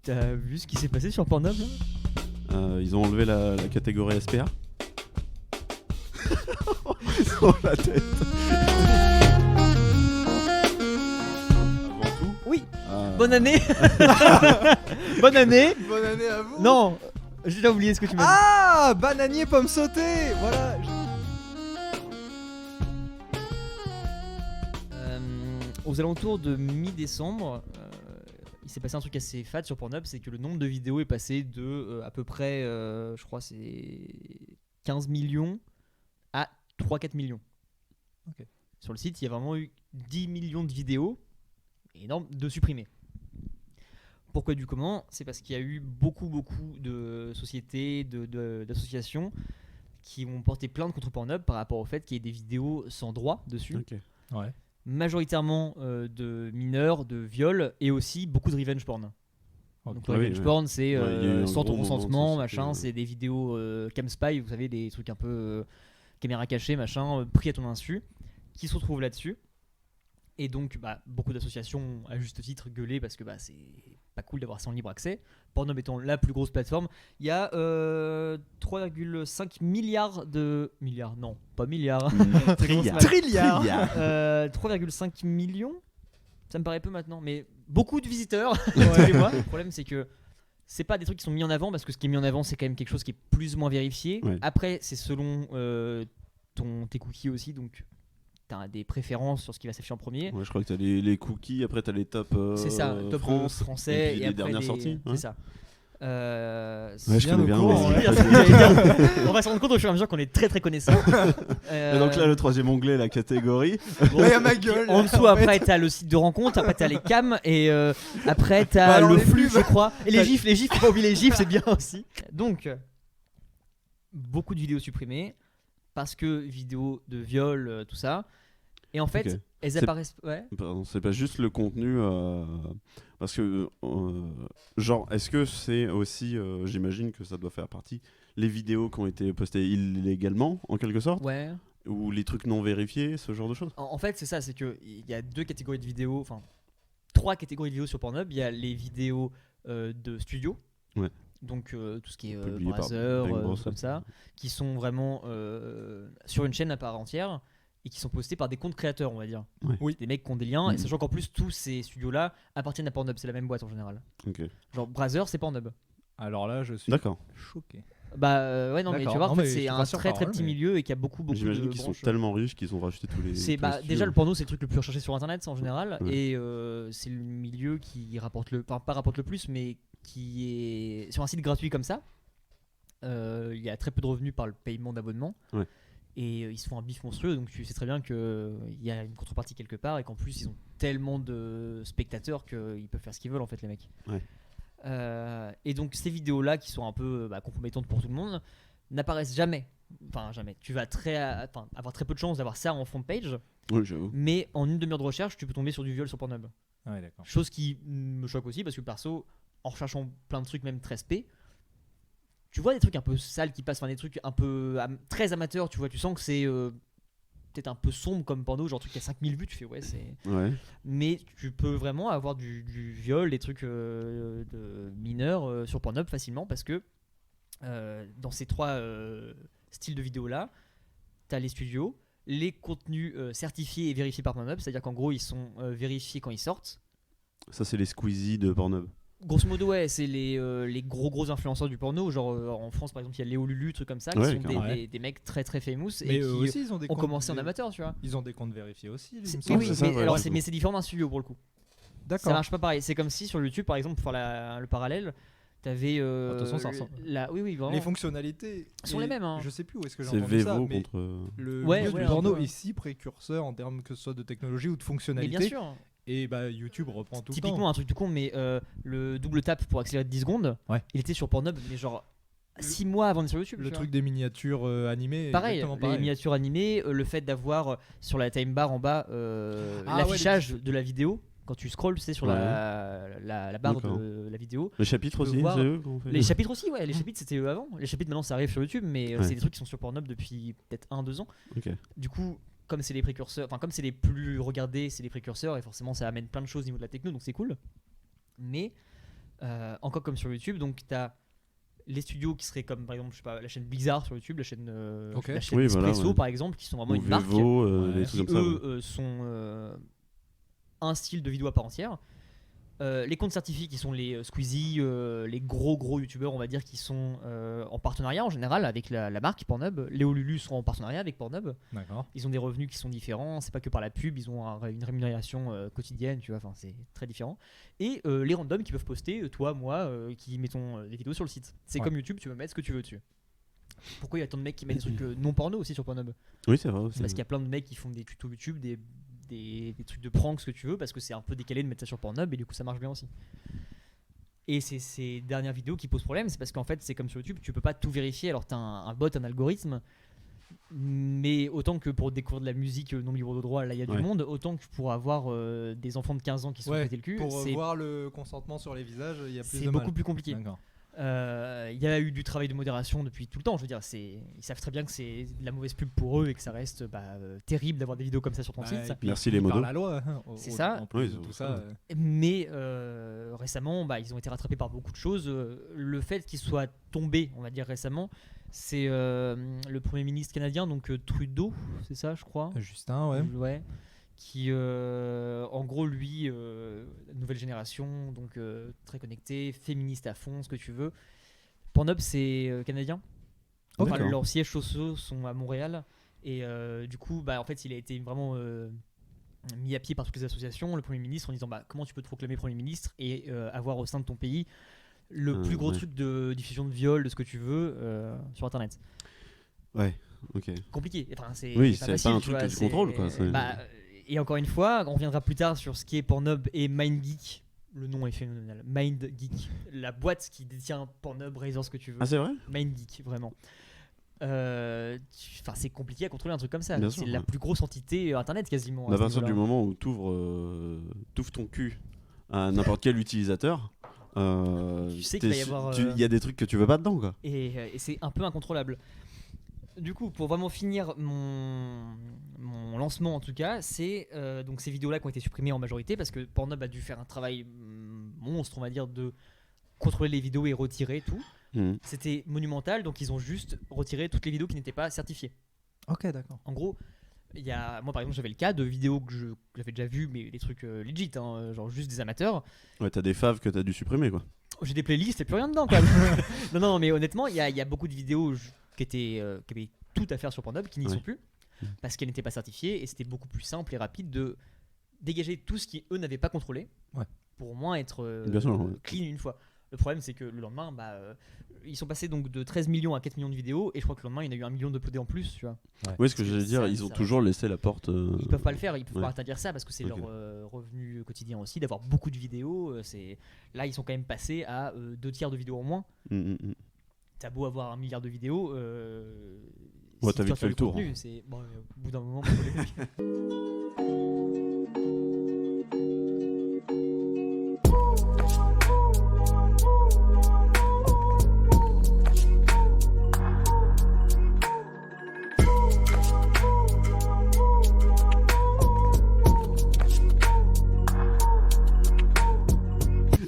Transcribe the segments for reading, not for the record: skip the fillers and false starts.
T'as vu ce qui s'est passé sur Pornhub là ? Ils ont enlevé la catégorie SPA. Dans la tête. Avant tout. Oui. Bonne année. Bonne année. Bonne année à vous. Non, j'ai déjà oublié ce que tu m'as dit. Ah, bananier pomme sautée. Voilà. Aux alentours de mi-décembre, il s'est passé un truc assez fat sur Pornhub, c'est que le nombre de vidéos est passé de à peu près, je crois c'est 15 millions à 3-4 millions. Ok. Sur le site, il y a vraiment eu 10 millions de vidéos, énorme, de supprimées. Pourquoi du comment ? C'est parce qu'il y a eu beaucoup de sociétés, d'associations qui ont porté plainte contre Pornhub par rapport au fait qu'il y ait des vidéos sans droit dessus. Ok. Ouais. Majoritairement de mineurs, de viols et aussi beaucoup de revenge porn. Donc Ah le oui, revenge ouais. porn, c'est Ouais, il y a eu un sans ton gros moment de consentement, société, machin, ouais. c'est des vidéos cam spy, vous savez, des trucs un peu caméra cachée, machin, pris à ton insu, qui se retrouvent là-dessus. Et donc beaucoup d'associations ont, à juste titre gueulé parce que c'est pas cool d'avoir ça en libre accès. Pornhub étant la plus grosse plateforme, il y a 3,5 milliards de... Milliards, non, pas milliards. Trilliard. Trilliard. 3,5 millions, ça me paraît peu maintenant, mais beaucoup de visiteurs tous les mois. Le problème c'est que c'est pas des trucs qui sont mis en avant parce que ce qui est mis en avant c'est quand même quelque chose qui est plus ou moins vérifié. Ouais. Après c'est selon tes cookies aussi, donc t'as des préférences sur ce qui va s'afficher en premier. Ouais, je crois que t'as les cookies, après t'as les tops C'est ça, top France, français et, puis les après dernières des- sorties. C'est Ouais. ça. Ouais, je connais bien. courant, ouais. ouais. On va se rendre compte au fur et à mesure qu'on est très très connaissants. Et donc là, le troisième onglet, la catégorie. Ouais, à ma gueule. En dessous, en après, fait. t'as le site de rencontre, après, t'as les cams, et après, t'as Bah alors, le les flux, pubs. je crois. Et les gifs, faut pas oublier les gifs, c'est bien aussi. Donc, beaucoup de vidéos supprimées, parce que vidéos de viol, tout ça. Et en fait, Ok. elles C'est- apparaissent. Ouais. Pardon, c'est pas juste le contenu, parce que genre, est-ce que c'est aussi, j'imagine que ça doit faire partie, les vidéos qui ont été postées illégalement, en quelque sorte, Ouais. ou les trucs non vérifiés, ce genre de choses. En fait, c'est ça, c'est qu'il y a deux catégories de vidéos, enfin, 3 catégories de vidéos sur Pornhub. Il y a les vidéos de studio. Ouais. Donc tout ce qui est Publié par Brother, Bang Bros, comme ouais. ça, qui sont vraiment sur une chaîne à part entière et qui sont postés par des comptes créateurs, on va dire. Ouais. Oui. Des mecs qui ont des liens, et Mhm. sachant qu'en plus tous ces studios-là appartiennent à Pornhub, c'est la même boîte en général. Ok. Genre Brother, c'est Pornhub. Alors là, je suis D'accord. choqué. Ouais, non, mais tu D'accord. vois, en Non, fait, mais je c'est te un rassure, très très parole, petit mais- milieu et qu'il y a beaucoup de J'imagine qu'ils sont branches. tellement riches qu'ils ont racheté tous les. C'est tous les déjà studios. le porno, c'est le truc le plus recherché sur internet ça, en général, Ouais. et c'est le milieu qui rapporte pas rapporte le plus, mais qui est sur un site gratuit comme ça. Il y a très peu de revenus par le paiement d'abonnement. Ouais. Et ils se font un bif monstrueux, donc tu sais très bien qu'il y a une contrepartie quelque part et qu'en plus ils ont tellement de spectateurs qu'ils peuvent faire ce qu'ils veulent en fait les mecs. Ouais. Et donc ces vidéos là qui sont un peu compromettantes pour tout le monde n'apparaissent jamais. Enfin jamais. Tu vas avoir très peu de chances d'avoir ça en front page, Oui, j'avoue. mais en une demi-heure de recherche tu peux tomber sur du viol sur Pornhub. Ouais, d'accord. Chose qui me choque aussi parce que perso, en recherchant plein de trucs même 13p, tu vois des trucs un peu sales qui passent, enfin des trucs un peu très amateurs, tu vois, tu sens que c'est peut-être un peu sombre comme porno, genre un truc qui a 5000 vues, tu fais ouais c'est... Ouais. Mais tu peux vraiment avoir du viol, des trucs de mineurs sur Pornhub facilement parce que dans ces 3 styles de vidéos là, t'as les studios, les contenus certifiés et vérifiés par Pornhub, c'est-à-dire qu'en gros ils sont vérifiés quand ils sortent. Ça, c'est les Squeezie de Pornhub. Grosso modo, ouais, c'est les gros influenceurs du porno. Genre en France, par exemple, il y a Léo Lulu, trucs comme ça, qui Ouais, sont carrément. des mecs très très famous Mais et eux qui aussi, ils ont des ont comptes commencé en vé- amateur, tu vois. Ils ont des comptes vérifiés aussi. il me Oui, semble. oui, c'est ça, mais, ouais, alors, ouais. mais c'est différent d'un studio pour le coup. Ça D'accord. marche pas pareil. C'est comme si sur YouTube, par exemple, pour faire le parallèle, t'avais. De toute façon, ça ressemble. Oui, vraiment. Les fonctionnalités sont les mêmes, hein. Je sais plus où est-ce que j'ai C'est entendu ça, Vevo mais contre. le Ouais, milieu ouais, du un porno peu. est si précurseur en termes que ce soit de technologie ou de Mais fonctionnalité. bien sûr. Et bah YouTube reprend tout le Typiquement, temps. un truc tout con, mais le double tap pour accélérer de 10 secondes, Ouais. il était sur Pornhub, mais genre 6 mois avant d'être sur YouTube. Le tu vois. truc des miniatures animées. Pareil, exactement les pareil. miniatures animées, le fait d'avoir sur la time bar en bas Ah, l'affichage de la vidéo. Quand tu scrolls, c'est sur Ouais. la barre D'accord. de la vidéo. Les chapitres tu peux aussi, voir c'est eux qu'on fait. Les chapitres aussi, ouais. Les chapitres, c'était eux avant. Les chapitres, maintenant, ça arrive sur YouTube, mais Ouais. c'est des trucs qui sont sur Pornhub depuis peut-être 1-2 ans. Ok. Du coup, comme c'est les précurseurs, enfin, comme c'est les plus regardés, c'est les précurseurs, et forcément, ça amène plein de choses au niveau de la techno, donc c'est cool. Mais encore comme sur YouTube. Donc tu as les studios qui seraient comme par exemple je sais pas, la chaîne Blizzard sur YouTube, la chaîne Ok. Oui, voilà, Espresso ouais. par exemple, qui sont vraiment Ou une marque Vevo, Ouais. des qui trucs comme ça. eux sont un style de vidéo à part entière. Les comptes certifiés qui sont les Squeezie, les gros youtubeurs on va dire qui sont en partenariat en général avec la marque Pornhub. Léo Lulu seront en partenariat avec Pornhub. D'accord. Ils ont des revenus qui sont différents, c'est pas que par la pub, ils ont une rémunération quotidienne, tu vois, enfin c'est très différent. Et les randoms qui peuvent poster, toi, moi, qui mettons des vidéos sur le site. C'est Ouais. comme YouTube, tu peux mettre ce que tu veux dessus. Pourquoi il y a tant de mecs qui mettent des trucs non porno aussi sur Pornhub? Oui, c'est vrai. aussi. Parce qu'il y a plein de mecs qui font des tutos YouTube, des trucs de prank, ce que tu veux, parce que c'est un peu décalé de mettre ça sur Pornhub et du coup ça marche bien aussi. Et c'est ces dernières vidéos qui posent problème, c'est parce qu'en fait c'est comme sur YouTube, tu peux pas tout vérifier, alors t'as un bot, un algorithme, mais autant que pour découvrir de la musique non libre de droit, là il y a du Ouais. monde, autant que pour avoir des enfants de 15 ans qui se sont Ouais, pété le cul, pour c'est voir le consentement sur les visages, il y a plus c'est de beaucoup mal. plus compliqué. D'accord. Il y a eu du travail de modération depuis tout le temps. Je veux dire, ils savent très bien que c'est de la mauvaise pub pour eux et que ça reste terrible d'avoir des vidéos comme ça sur ton Bah, site. et puis, Merci les par modos. la loi. C'est ça. En plus Oui, de c'est tout ça. ça. Mais récemment, ils ont été rattrapés par beaucoup de choses. Le fait qu'ils soient tombés, on va dire récemment, c'est le Premier ministre canadien, donc Trudeau, c'est ça, je crois. Justin, ouais. Ouais. Qui, en gros, lui, nouvelle génération, donc très connecté, féministe à fond, ce que tu veux. Pornhub, c'est canadien. Enfin, D'accord. leurs sièges sociaux sont à Montréal. Et du coup, en fait, il a été vraiment mis à pied par toutes les associations, le Premier ministre, en disant comment tu peux te proclamer Premier ministre et avoir au sein de ton pays le plus gros ouais. truc de diffusion de viol, de ce que tu veux, sur Internet. Ouais, ok. Compliqué. Enfin, c'est Oui, pas c'est facile, pas un tu truc vois, que tu c'est- contrôles, quoi, c'est- et encore une fois, on reviendra plus tard sur ce qui est Pornhub et MindGeek. Le nom est phénoménal. MindGeek, la boîte qui détient Pornhub, Razor, ce que tu veux. Ah, c'est vrai? MindGeek, vraiment. C'est compliqué à contrôler un truc comme ça. Bien C'est sûr, la ouais. plus grosse entité internet quasiment. À ce partir du niveau-là. moment où tu ouvres ton cul à n'importe quel utilisateur, Tu sais qu'il va y avoir, il y a des trucs que tu veux pas dedans, quoi. Et c'est un peu incontrôlable. Du coup, pour vraiment finir mon lancement en tout cas, c'est donc ces vidéos-là qui ont été supprimées en majorité parce que Pornhub a dû faire un travail monstre, on va dire, de contrôler les vidéos et retirer tout. Mhm. C'était monumental, donc ils ont juste retiré toutes les vidéos qui n'étaient pas certifiées. Ok, d'accord. En gros, moi par exemple j'avais le cas de vidéos que j'avais déjà vues, mais des trucs legit, genre juste des amateurs. Ouais, t'as des faves que t'as dû supprimer, quoi. J'ai des playlists et plus rien dedans quoi. non, mais honnêtement, il y a beaucoup de vidéos qui avaient tout à faire sur Pornhub qui n'y Ouais. sont plus parce qu'elles n'étaient pas certifiées et c'était beaucoup plus simple et rapide de dégager tout ce qui eux n'avaient pas contrôlé pour au moins être Bien sûr, ouais. clean une fois. Le problème c'est que le lendemain, ils sont passés donc de 13 millions à 4 millions de vidéos et je crois que le lendemain il y en a eu 1 million d'uploadés en plus, tu vois. Oui, ce que Parce que j'allais dire, ça- ils ont ça- toujours laissé la porte. Ils peuvent pas le faire, ils peuvent ouais. pas interdire ça parce que c'est Ok. leur revenu quotidien aussi d'avoir beaucoup de vidéos. Là ils sont quand même passés à 2 tiers de vidéos en moins. T'as beau avoir 1 milliard de vidéos, Ouais, si t'as tu vite retires fait le tour, contenu, c'est bon, au bout d'un moment. faut les couilles.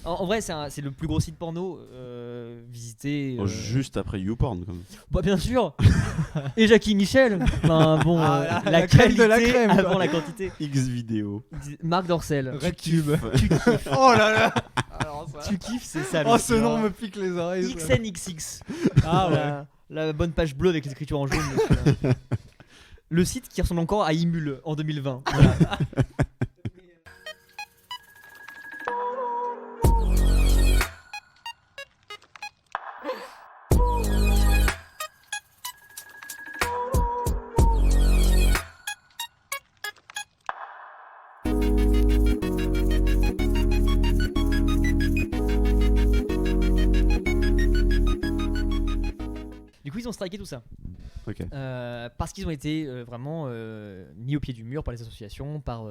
En vrai, c'est le plus gros site porno visité. Juste après YouPorn, quand même. Bah, bien sûr. Et Jackie Michel. Enfin, bon, la crème de la crème, quoi. avant la quantité. X vidéo. Marc Dorcel. RedTube. Tu kiffes. Oh là là. Alors ça. Tu kiffes, c'est ça. Oh, le ce truc. nom me pique les oreilles. ça. XNXX. Ah ouais. La bonne page bleue avec les écritures en jaune. dessus, là. Le site qui ressemble encore à Imul en 2020. Voilà. Du coup, ils ont striké tout ça. Ok. Parce qu'ils ont été vraiment mis au pied du mur par les associations, par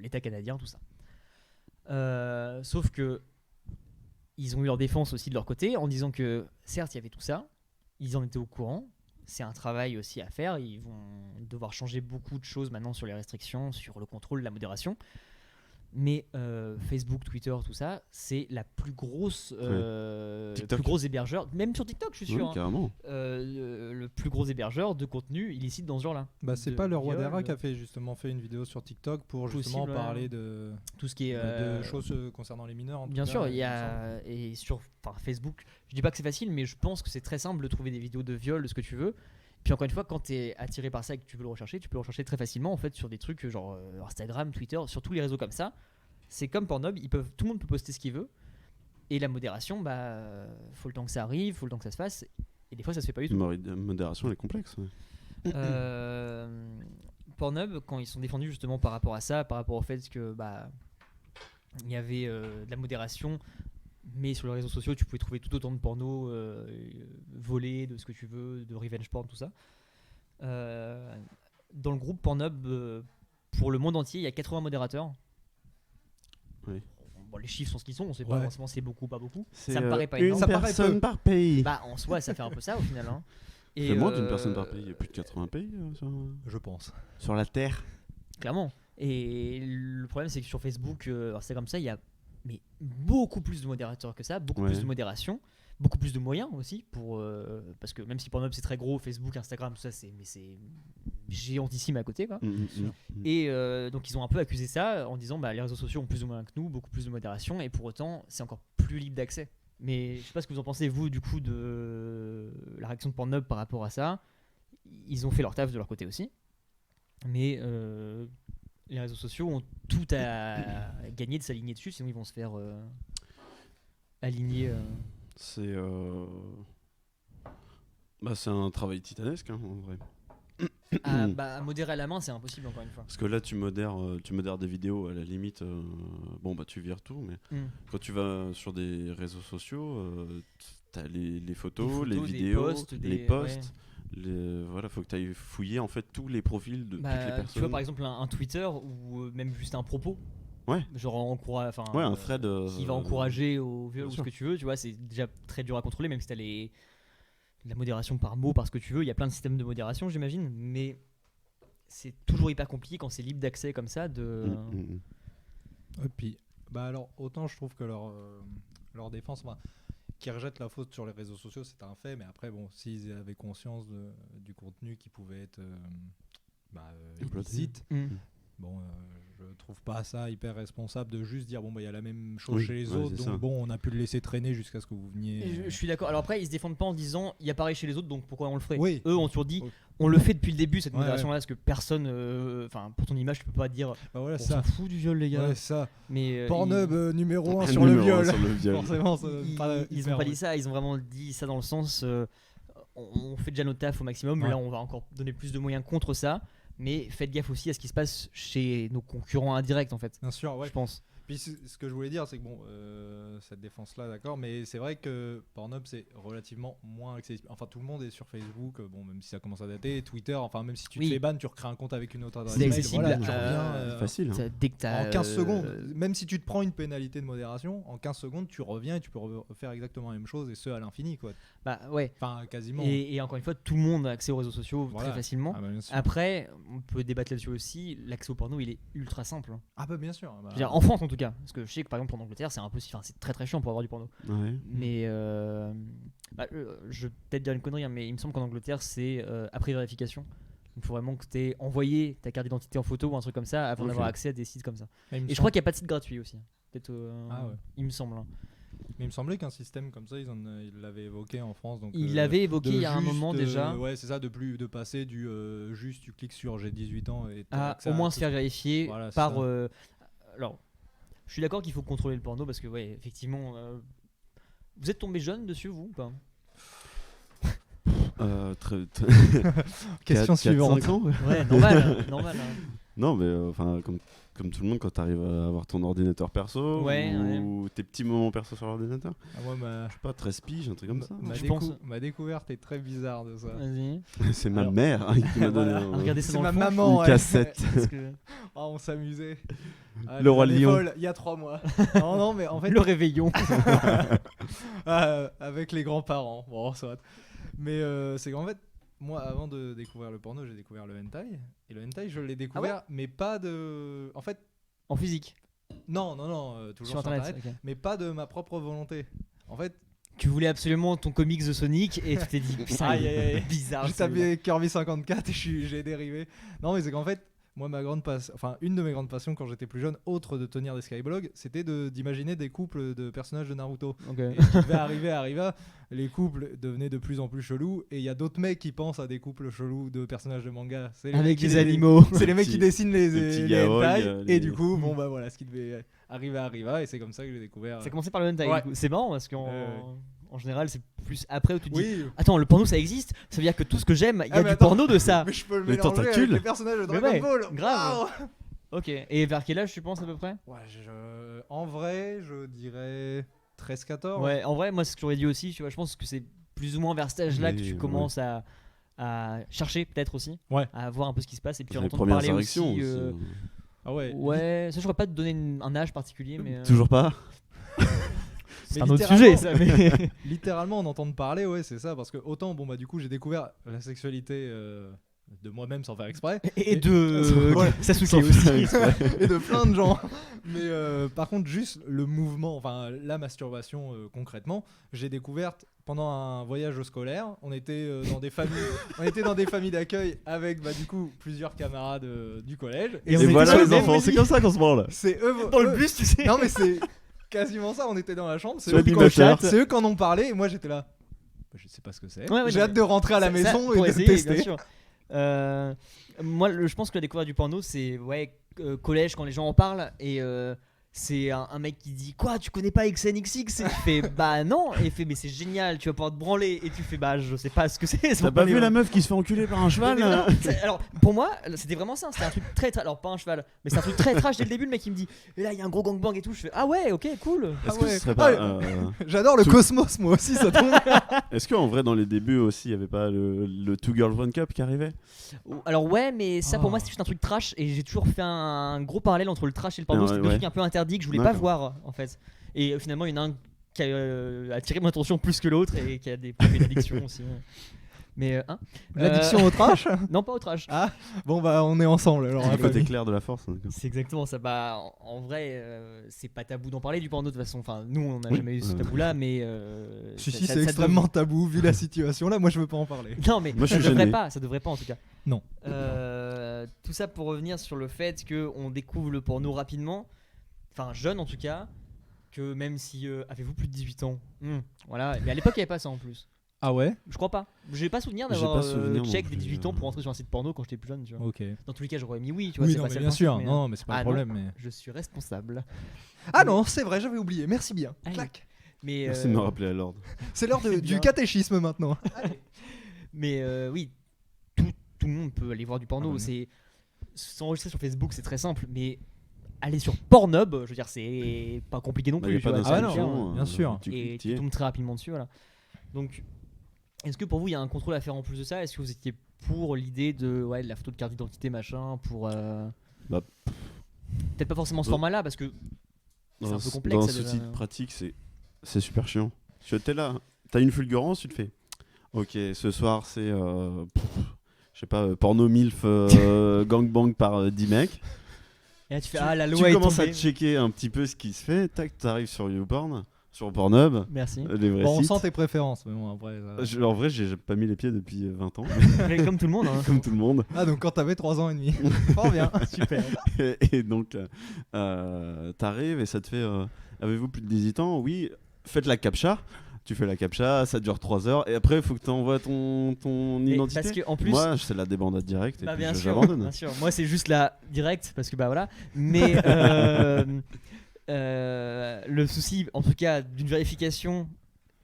l'État canadien, tout ça. Sauf que ils ont eu leur défense aussi de leur côté en disant que certes il y avait tout ça, ils en étaient au courant, c'est un travail aussi à faire, ils vont devoir changer beaucoup de choses maintenant sur les restrictions, sur le contrôle, la modération. Mais Facebook, Twitter, tout ça, c'est la plus grosse, le TikTok. plus gros hébergeur, même sur TikTok, je suis sûr. Oui, carrément. Le plus gros hébergeur de contenu illicite dans ce genre-là. Bah, c'est De pas le roi viol, d'Era qui a justement fait une vidéo sur TikTok pour justement Possible, ouais. parler de tout ce qui est de choses concernant les mineurs. En tout bien cas, sûr, il y me semble. a et sur Facebook, je dis pas que c'est facile, mais je pense que c'est très simple de trouver des vidéos de viol, de ce que tu veux. Puis encore une fois, quand tu es attiré par ça et que tu veux le rechercher, tu peux le rechercher très facilement en fait sur des trucs genre Instagram, Twitter, sur tous les réseaux comme ça. C'est comme Pornhub, tout le monde peut poster ce qu'il veut. Et la modération, bah, faut le temps que ça arrive, faut le temps que ça se fasse. Et des fois, ça se fait pas du tout. Modération, elle est complexe. Ouais. Pornhub, quand ils sont défendus justement par rapport à ça, par rapport au fait que bah il y avait de la modération, mais sur les réseaux sociaux, tu pouvais trouver tout autant de porno volé, de ce que tu veux, de revenge porn, tout ça. Dans le groupe Pornhub, pour le monde entier, il y a 80 modérateurs. Oui. Bon, les chiffres sont ce qu'ils sont, on sait pas Ouais. forcément c'est beaucoup ou pas beaucoup. C'est Ça me paraît pas une énorme. Ça paraît personne peu. par pays. Bah en soi, ça fait un peu ça au final. Hein. Et C'est moins d'une personne par pays. Il y a plus de 80 pays Je pense. sur la Terre. Clairement. Et le problème, c'est que sur Facebook, Instagram, ça, il y a mais beaucoup plus de modérateurs que ça, beaucoup Ouais. plus de modération, beaucoup plus de moyens aussi parce que même si Pornhub c'est très gros, Facebook, Instagram, tout ça, c'est géantissime à côté, quoi. Et donc ils ont un peu accusé ça en disant bah les réseaux sociaux ont plus ou moins que nous, beaucoup plus de modération, et pour autant c'est encore plus libre d'accès. Mais je sais pas ce que vous en pensez vous du coup de la réaction de Pornhub par rapport à ça. Ils ont fait leur taf de leur côté aussi, mais les réseaux sociaux ont tout à gagner de s'aligner dessus, sinon ils vont se faire aligner. C'est bah, c'est un travail titanesque en vrai. À modérer à la main, c'est impossible encore une fois. Parce que là, tu modères des vidéos, à la limite, bon, bah, tu vires tout, mais quand tu vas sur des réseaux sociaux, t'as les photos, les des vidéos, posts, les posts. Voilà, faut que tu ailles fouiller en fait tous les profils de toutes les personnes. Tu vois par exemple un Twitter ou même juste un propos. Ouais. Genre un thread qui va encourager au viol ou bien ce sûr. que tu veux, tu vois, c'est déjà très dur à contrôler, même si t'as la modération par mot, par ce que tu veux, il y a plein de systèmes de modération, j'imagine, mais c'est toujours hyper compliqué quand c'est libre d'accès comme ça Et puis, bah alors, autant je trouve que leur défense, qu'ils rejettent la faute sur les réseaux sociaux, c'est un fait, mais après, bon, s'ils avaient conscience du contenu qui pouvait être illicite, bon, je trouve pas ça hyper responsable de juste dire bon bah il y a la même chose Oui, chez les ouais, autres, c'est donc ça. bon on a pu le laisser traîner jusqu'à ce que vous veniez. Et je suis d'accord. Alors après, ils se défendent pas en disant il y a pareil chez les autres, donc pourquoi on le ferait. Oui. Eux ont toujours dit Oui. on le fait depuis le début cette Ouais, modération-là, parce que personne, pour ton image, tu peux pas dire Bah voilà, on ça. s'en fout du viol, les gars. Ouais, ça. Mais Pornhub numéro 1 sur le Numéro un viol. sur le viol. Forcément, ça ils, pas ils hyper ont pas dit ça, ils ont vraiment dit ça dans le sens on fait déjà notre taf au maximum, Ouais. là on va encore donner plus de moyens contre ça, mais faites gaffe aussi à ce qui se passe chez nos concurrents indirects en fait, Bien sûr, ouais. je pense. Puis ce que je voulais dire, c'est que bon, cette défense-là, d'accord, mais c'est vrai que Pornhub c'est relativement moins accessible. Enfin, tout le monde est sur Facebook, bon, même si ça commence à dater, Twitter, enfin, même si tu te Oui. fais ban, tu recrées un compte avec une autre adresse C'est mail. accessible, Voilà, tu euh, reviens, Facile. Hein. Dès que t'as, en 15 secondes, même si tu te prends une pénalité de modération, en 15 secondes, tu reviens et tu peux refaire exactement la même chose, et ce à l'infini, quoi. bah ouais. Enfin, quasiment. Et encore une fois, tout le monde a accès aux réseaux sociaux Voilà. très facilement. Ah bah, bien sûr. Après, on peut débattre là-dessus aussi. L'accès au porno, il est ultra simple. Ah bah bien sûr. Bah, Je veux dire, en France en tout cas, parce que je sais que par exemple en Angleterre, c'est impossible. Enfin, c'est très très chiant pour avoir du porno. Ouais. Mais je vais peut-être dire une connerie, hein, mais il me semble qu'en Angleterre, c'est après vérification. Il faut vraiment que tu aies envoyé ta carte d'identité en photo ou un truc comme ça avant Ok. d'avoir accès à des sites comme ça. mais il me Et je semble- crois qu'il n'y a pas de site gratuit aussi. Peut-être, Ah ouais. il me semble. Hein. mais il me semblait qu'un système comme ça, ils l'avaient évoqué en France. Donc, Il l'avait évoqué de il y a un juste, moment déjà. Ouais, c'est ça, de passer du juste tu cliques sur j'ai 18 ans et t'as À accès au à moins tout se faire vérifier Voilà, c'est par. ça. Alors, je suis d'accord qu'il faut contrôler le porno parce que, ouais, effectivement. Vous êtes tombé jeune dessus, vous ou pas? Question 4, suivante. 5 ans, ouais. Ouais, normal. normal hein. Non, mais enfin, comme tout le monde, quand tu arrives à avoir ton ordinateur perso Ouais, ou tes petits moments perso sur l'ordinateur, Ah, moi, je sais pas, 13 piges, un truc comme ça. Je pense. ma découverte est très bizarre de ça. Vas-y. C'est ma Alors- mère hein, qui m'a donné Voilà. Regardez ça C'est dans ma le fond, maman. une ouais. cassette. parce que- Ah, on s'amusait. Ah, Le les Roi années Lion. folles, il y a 3 mois. non, mais en fait, Le réveillon. avec les grands-parents. Bon, ça va. Mais c'est qu'en fait, moi, avant de découvrir le porno, j'ai découvert le hentai. Et le hentai, je l'ai découvert, mais pas de. En fait, En physique. Non, toujours sur Internet, ok. mais pas de ma propre volonté. En fait, Tu voulais absolument ton comics The Sonic et tu t'es dit putain, Aïe, aïe, aïe. bizarre. j'ai tapé Kirby 54 et j'ai dérivé. Non, mais c'est qu'en fait, moi, une de mes grandes passions quand j'étais plus jeune, autre de tenir des skyblogs, c'était d'imaginer des couples de personnages de Naruto. celui-là. Et ce qui devait arriver, les couples devenaient de plus en plus chelous. Et il y a d'autres mecs qui pensent à des couples chelous de personnages de manga. C'est les Avec mecs qui des animaux. C'est les mecs petits- qui dessinent les petits yaoi, hentai. les- Et du coup, bon bah voilà, ce qui devait arriva. Et c'est comme ça que j'ai découvert. Ça a commencé par le hentai. Ouais. Du coup. C'est marrant parce qu'en en général, c'est plus après où tu te dis Oui. attends, le porno ça existe, ça veut dire que tout ce que j'aime, il y a Ah, du mais attends. porno de ça. Mais je peux le Les mélanger avec tentacules. les personnages de Mais Dragon ouais, Ball. grave. Waouh. Ok, et vers quel âge tu penses à peu près? Ouais, en vrai, je dirais 13-14. Ouais, en vrai, moi, ce que j'aurais dit aussi, tu vois, je pense que c'est plus ou moins vers cet âge-là que Mais, tu commences à chercher, peut-être aussi, Ouais. à voir un peu ce qui se passe et puis Les entendre premières parler érections aussi. aussi. Ah ouais. Ouais, ça, je pourrais pas te donner un âge particulier, mais. Toujours pas. C'est Mais un autre littéralement- sujet, ça. Mais... Littéralement, en entendre parler, ouais, c'est ça. Parce que autant, bon, bah, du coup, j'ai découvert la sexualité de moi-même sans faire exprès. et de. Ouais. Sasuke Sans aussi. faire exprès. Et de plein de gens. Mais par contre, juste le mouvement, enfin la masturbation concrètement, j'ai découverte pendant un voyage scolaire. On était dans des familles d'accueil avec du coup plusieurs camarades du collège. Et Et on était voilà sur le les même enfants, lit. c'est comme ça qu'on se branle. C'est eux. Dans le eux- bus, tu sais. Non mais c'est quasiment ça. On était dans la chambre. C'est Sur eux, qui l'animateur. c'est eux qui en ont parlé. Et moi j'étais là. Bah, je sais pas ce que c'est. Ouais, J'ai non, hâte de rentrer à la Ça- maison pour et de essayer, tester. bien sûr. Moi, je pense que la découverte du porno, c'est collège quand les gens en parlent et c'est un mec qui dit quoi, tu connais pas XNXX? Et tu fais bah non, et il fait mais c'est génial, tu vas pouvoir te branler, et tu fais bah je sais pas ce que c'est. T'as pas vu la meuf qui se fait enculer par un cheval Mais vraiment, alors pour moi c'était vraiment ça, c'était un truc très alors pas un cheval, mais c'est un truc très trash dès le début. Le mec il me dit et là il y a un gros gangbang et tout, je fais ah ouais ok cool. Est-ce Ah que ouais. ce serait Ah pas ouais. J'adore le Tout- cosmos moi aussi ça tombe. Est-ce qu'en vrai dans les débuts aussi il y avait pas le Two Girls One Cup qui arrivait? Alors ouais, mais ça pour Oh. moi c'est juste un truc trash et j'ai toujours fait un gros parallèle entre le trash et le porno. Ouais, C'est deux ouais. trucs un peu interdits que je voulais pas D'accord. voir en fait. Et finalement il y en a un qui a attiré mon attention plus que l'autre et qui a des problèmes d'addiction aussi. Ouais. Mais hein L'addiction au trash. Non, pas au trash. Ah bon bah on est ensemble alors. C'est la le côté famille. clair de la force. hein. C'est exactement ça. Bah, en vrai, c'est pas tabou d'en parler du porno de toute façon. Enfin, nous, on n'a Oui. jamais eu ce tabou-là, mais. Si ça- si ça- c'est ça extrêmement tabou vu la situation là. Moi je veux pas en parler. Non, mais Moi, je ça suis devrait gêné. pas. Ça devrait pas en tout cas. Non. Tout ça pour revenir sur le fait qu'on découvre le porno rapidement, enfin jeune en tout cas, que même si avez-vous plus de 18 ans, voilà. Mais à l'époque il n'y avait pas ça en plus. Ah ouais. Je crois pas. J'ai pas souvenir J'ai d'avoir pas souvenir non check des plus, 18 ans pour entrer sur un site porno quand j'étais plus jeune. Tu vois. Ok. Dans tous les cas j'aurais mis oui. Tu vois. Oui c'est non pas mais ça le bien sûr. principe, mais, Non mais c'est pas Ah, le non. problème mais. je suis responsable. Ah non c'est vrai j'avais oublié. Merci bien. Allez. Clac. Mais Merci de me rappeler à l'ordre. C'est l'heure C'est bien. du catéchisme maintenant. Mais oui, tout le monde peut aller voir du porno. Ah bah, C'est s'enregistrer sur Facebook, c'est très simple, mais aller sur Pornhub, je veux dire, c'est pas compliqué non Bah, plus. y a tu pas vois, Ah ouais, c'est non, d'inscription, bien sûr. tu et cliques, t'y tu es. tombes très rapidement dessus, voilà. Donc, est-ce que pour vous, il y a un contrôle à faire en plus de ça? Est-ce que vous étiez pour l'idée de la photo de carte d'identité, machin, pour Bah, peut-être pas forcément ce dans- format-là, parce que c'est un peu complexe. Dans ça, ce déjà. type pratique, c'est super chiant. T'es là, t'as une fulgurance, tu te fais. Ok, ce soir c'est, je sais pas, porno milf gangbang par 10 mecs. Et là, tu fais Tu, la tu loi est commences à tombée. checker un petit peu ce qui se fait. Tac, t'arrives sur YouPorn, sur Pornhub, Merci. les vrais Bon on sites. sent tes préférences mais bon après. En vrai, j'ai pas mis les pieds depuis 20 ans, Mais comme tout le monde. Hein. comme tout le monde. Ah donc quand t'avais 3 ans et demi. Fort bien. Super. Et donc, t'arrives et ça te fait avez-vous plus de 18 ans? Oui, faites la captcha. Tu fais la captcha, ça dure 3 heures et après il faut que tu envoies ton Et identité. parce que en plus, Moi, c'est la débandade directe et bah, puis bien sûr, j'abandonne. bien sûr. Moi, c'est juste la directe parce que bah voilà. Mais le souci, en tout cas, d'une vérification,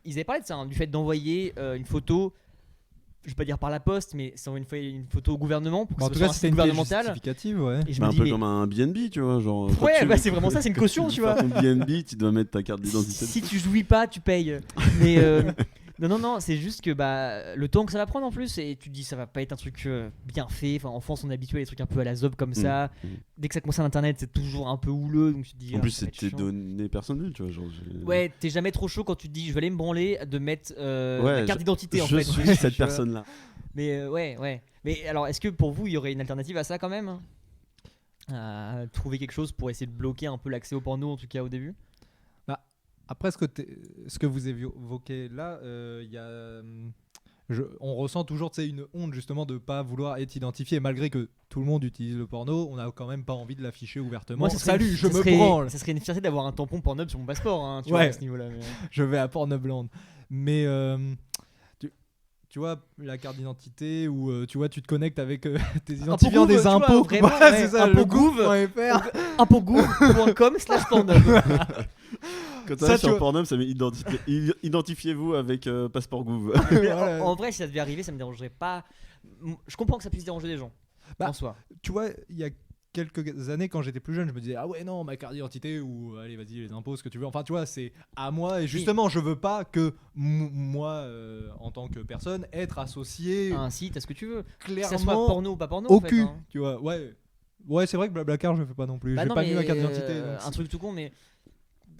ils avaient parlé de ça, hein, du fait d'envoyer une photo. Je vais pas dire par la poste, mais c'est une photo au gouvernement pour que En ce tout soit cas un site c'était une pièce gouvernemental. justificative ouais. Et je Bah, me un dis peu mais comme un BNB, tu vois, genre. quand ouais, tu- bah, c'est vraiment ça, c'est une quand caution, veux tu faire vois. ton BNB, tu dois mettre ta carte d'identité. Si tu jouis pas, tu payes. Mais non, c'est juste que bah le temps que ça va prendre en plus, et tu te dis ça va pas être un truc bien fait. Enfin, en France, on est habitué à des trucs un peu à la zob comme ça. Mm. Dès que ça concerne Internet, c'est toujours un peu houleux, donc tu te dis. En ah, plus, ça va c'est être tes chiant. données personnelles, tu vois. Genre, Ouais, t'es jamais trop chaud quand tu te dis je vais aller me branler de mettre Ouais, la carte d'identité en je fait. suis Tu cette vois. personne-là. Mais ouais. Mais alors, est-ce que pour vous, il y aurait une alternative à ça quand même? à trouver quelque chose pour essayer de bloquer un peu l'accès au porno, en tout cas au début? Après, ce que vous évoquez là, on ressent toujours une honte justement de ne pas vouloir être identifié, malgré que tout le monde utilise le porno, on n'a quand même pas envie de l'afficher ouvertement. Moi, Salut, je me branle. Ça serait une fierté d'avoir un tampon Pornhub sur mon passeport, hein, tu vois, Ouais. à ce niveau-là. Mais... Je vais à Pornhubland. Mais tu vois, la carte d'identité ou tu vois, tu te connectes avec tes identifiants Impôts des Gouv, tu vois, impôts. vraiment, Voilà, ouais, c'est ça, Impôts le Gouv. gouv.fr. impôtsgouv.com/Pornhub. Quand tu Ça, vas tu sur vois. Pornhub, ça met identifiez-vous avec passeport Gouv. Voilà. En vrai, si ça devait arriver, ça me dérangerait pas. Je comprends que ça puisse déranger des gens. Bah, en soi. Tu vois, il y a quelques années, quand j'étais plus jeune, je me disais ah ouais non, ma carte d'identité ou allez vas-y les impôts, ce que tu veux. Enfin tu vois, c'est à moi et justement je veux pas que moi en tant que personne être associé Un site, à ce que tu veux. Que clairement ça soit porno ou pas porno. au en fait, cul. hein. Tu vois, ouais c'est vrai que Blablacar je fais pas non plus. Bah J'ai non, pas mis ma mais, carte d'identité. donc un c'est- truc tout con, mais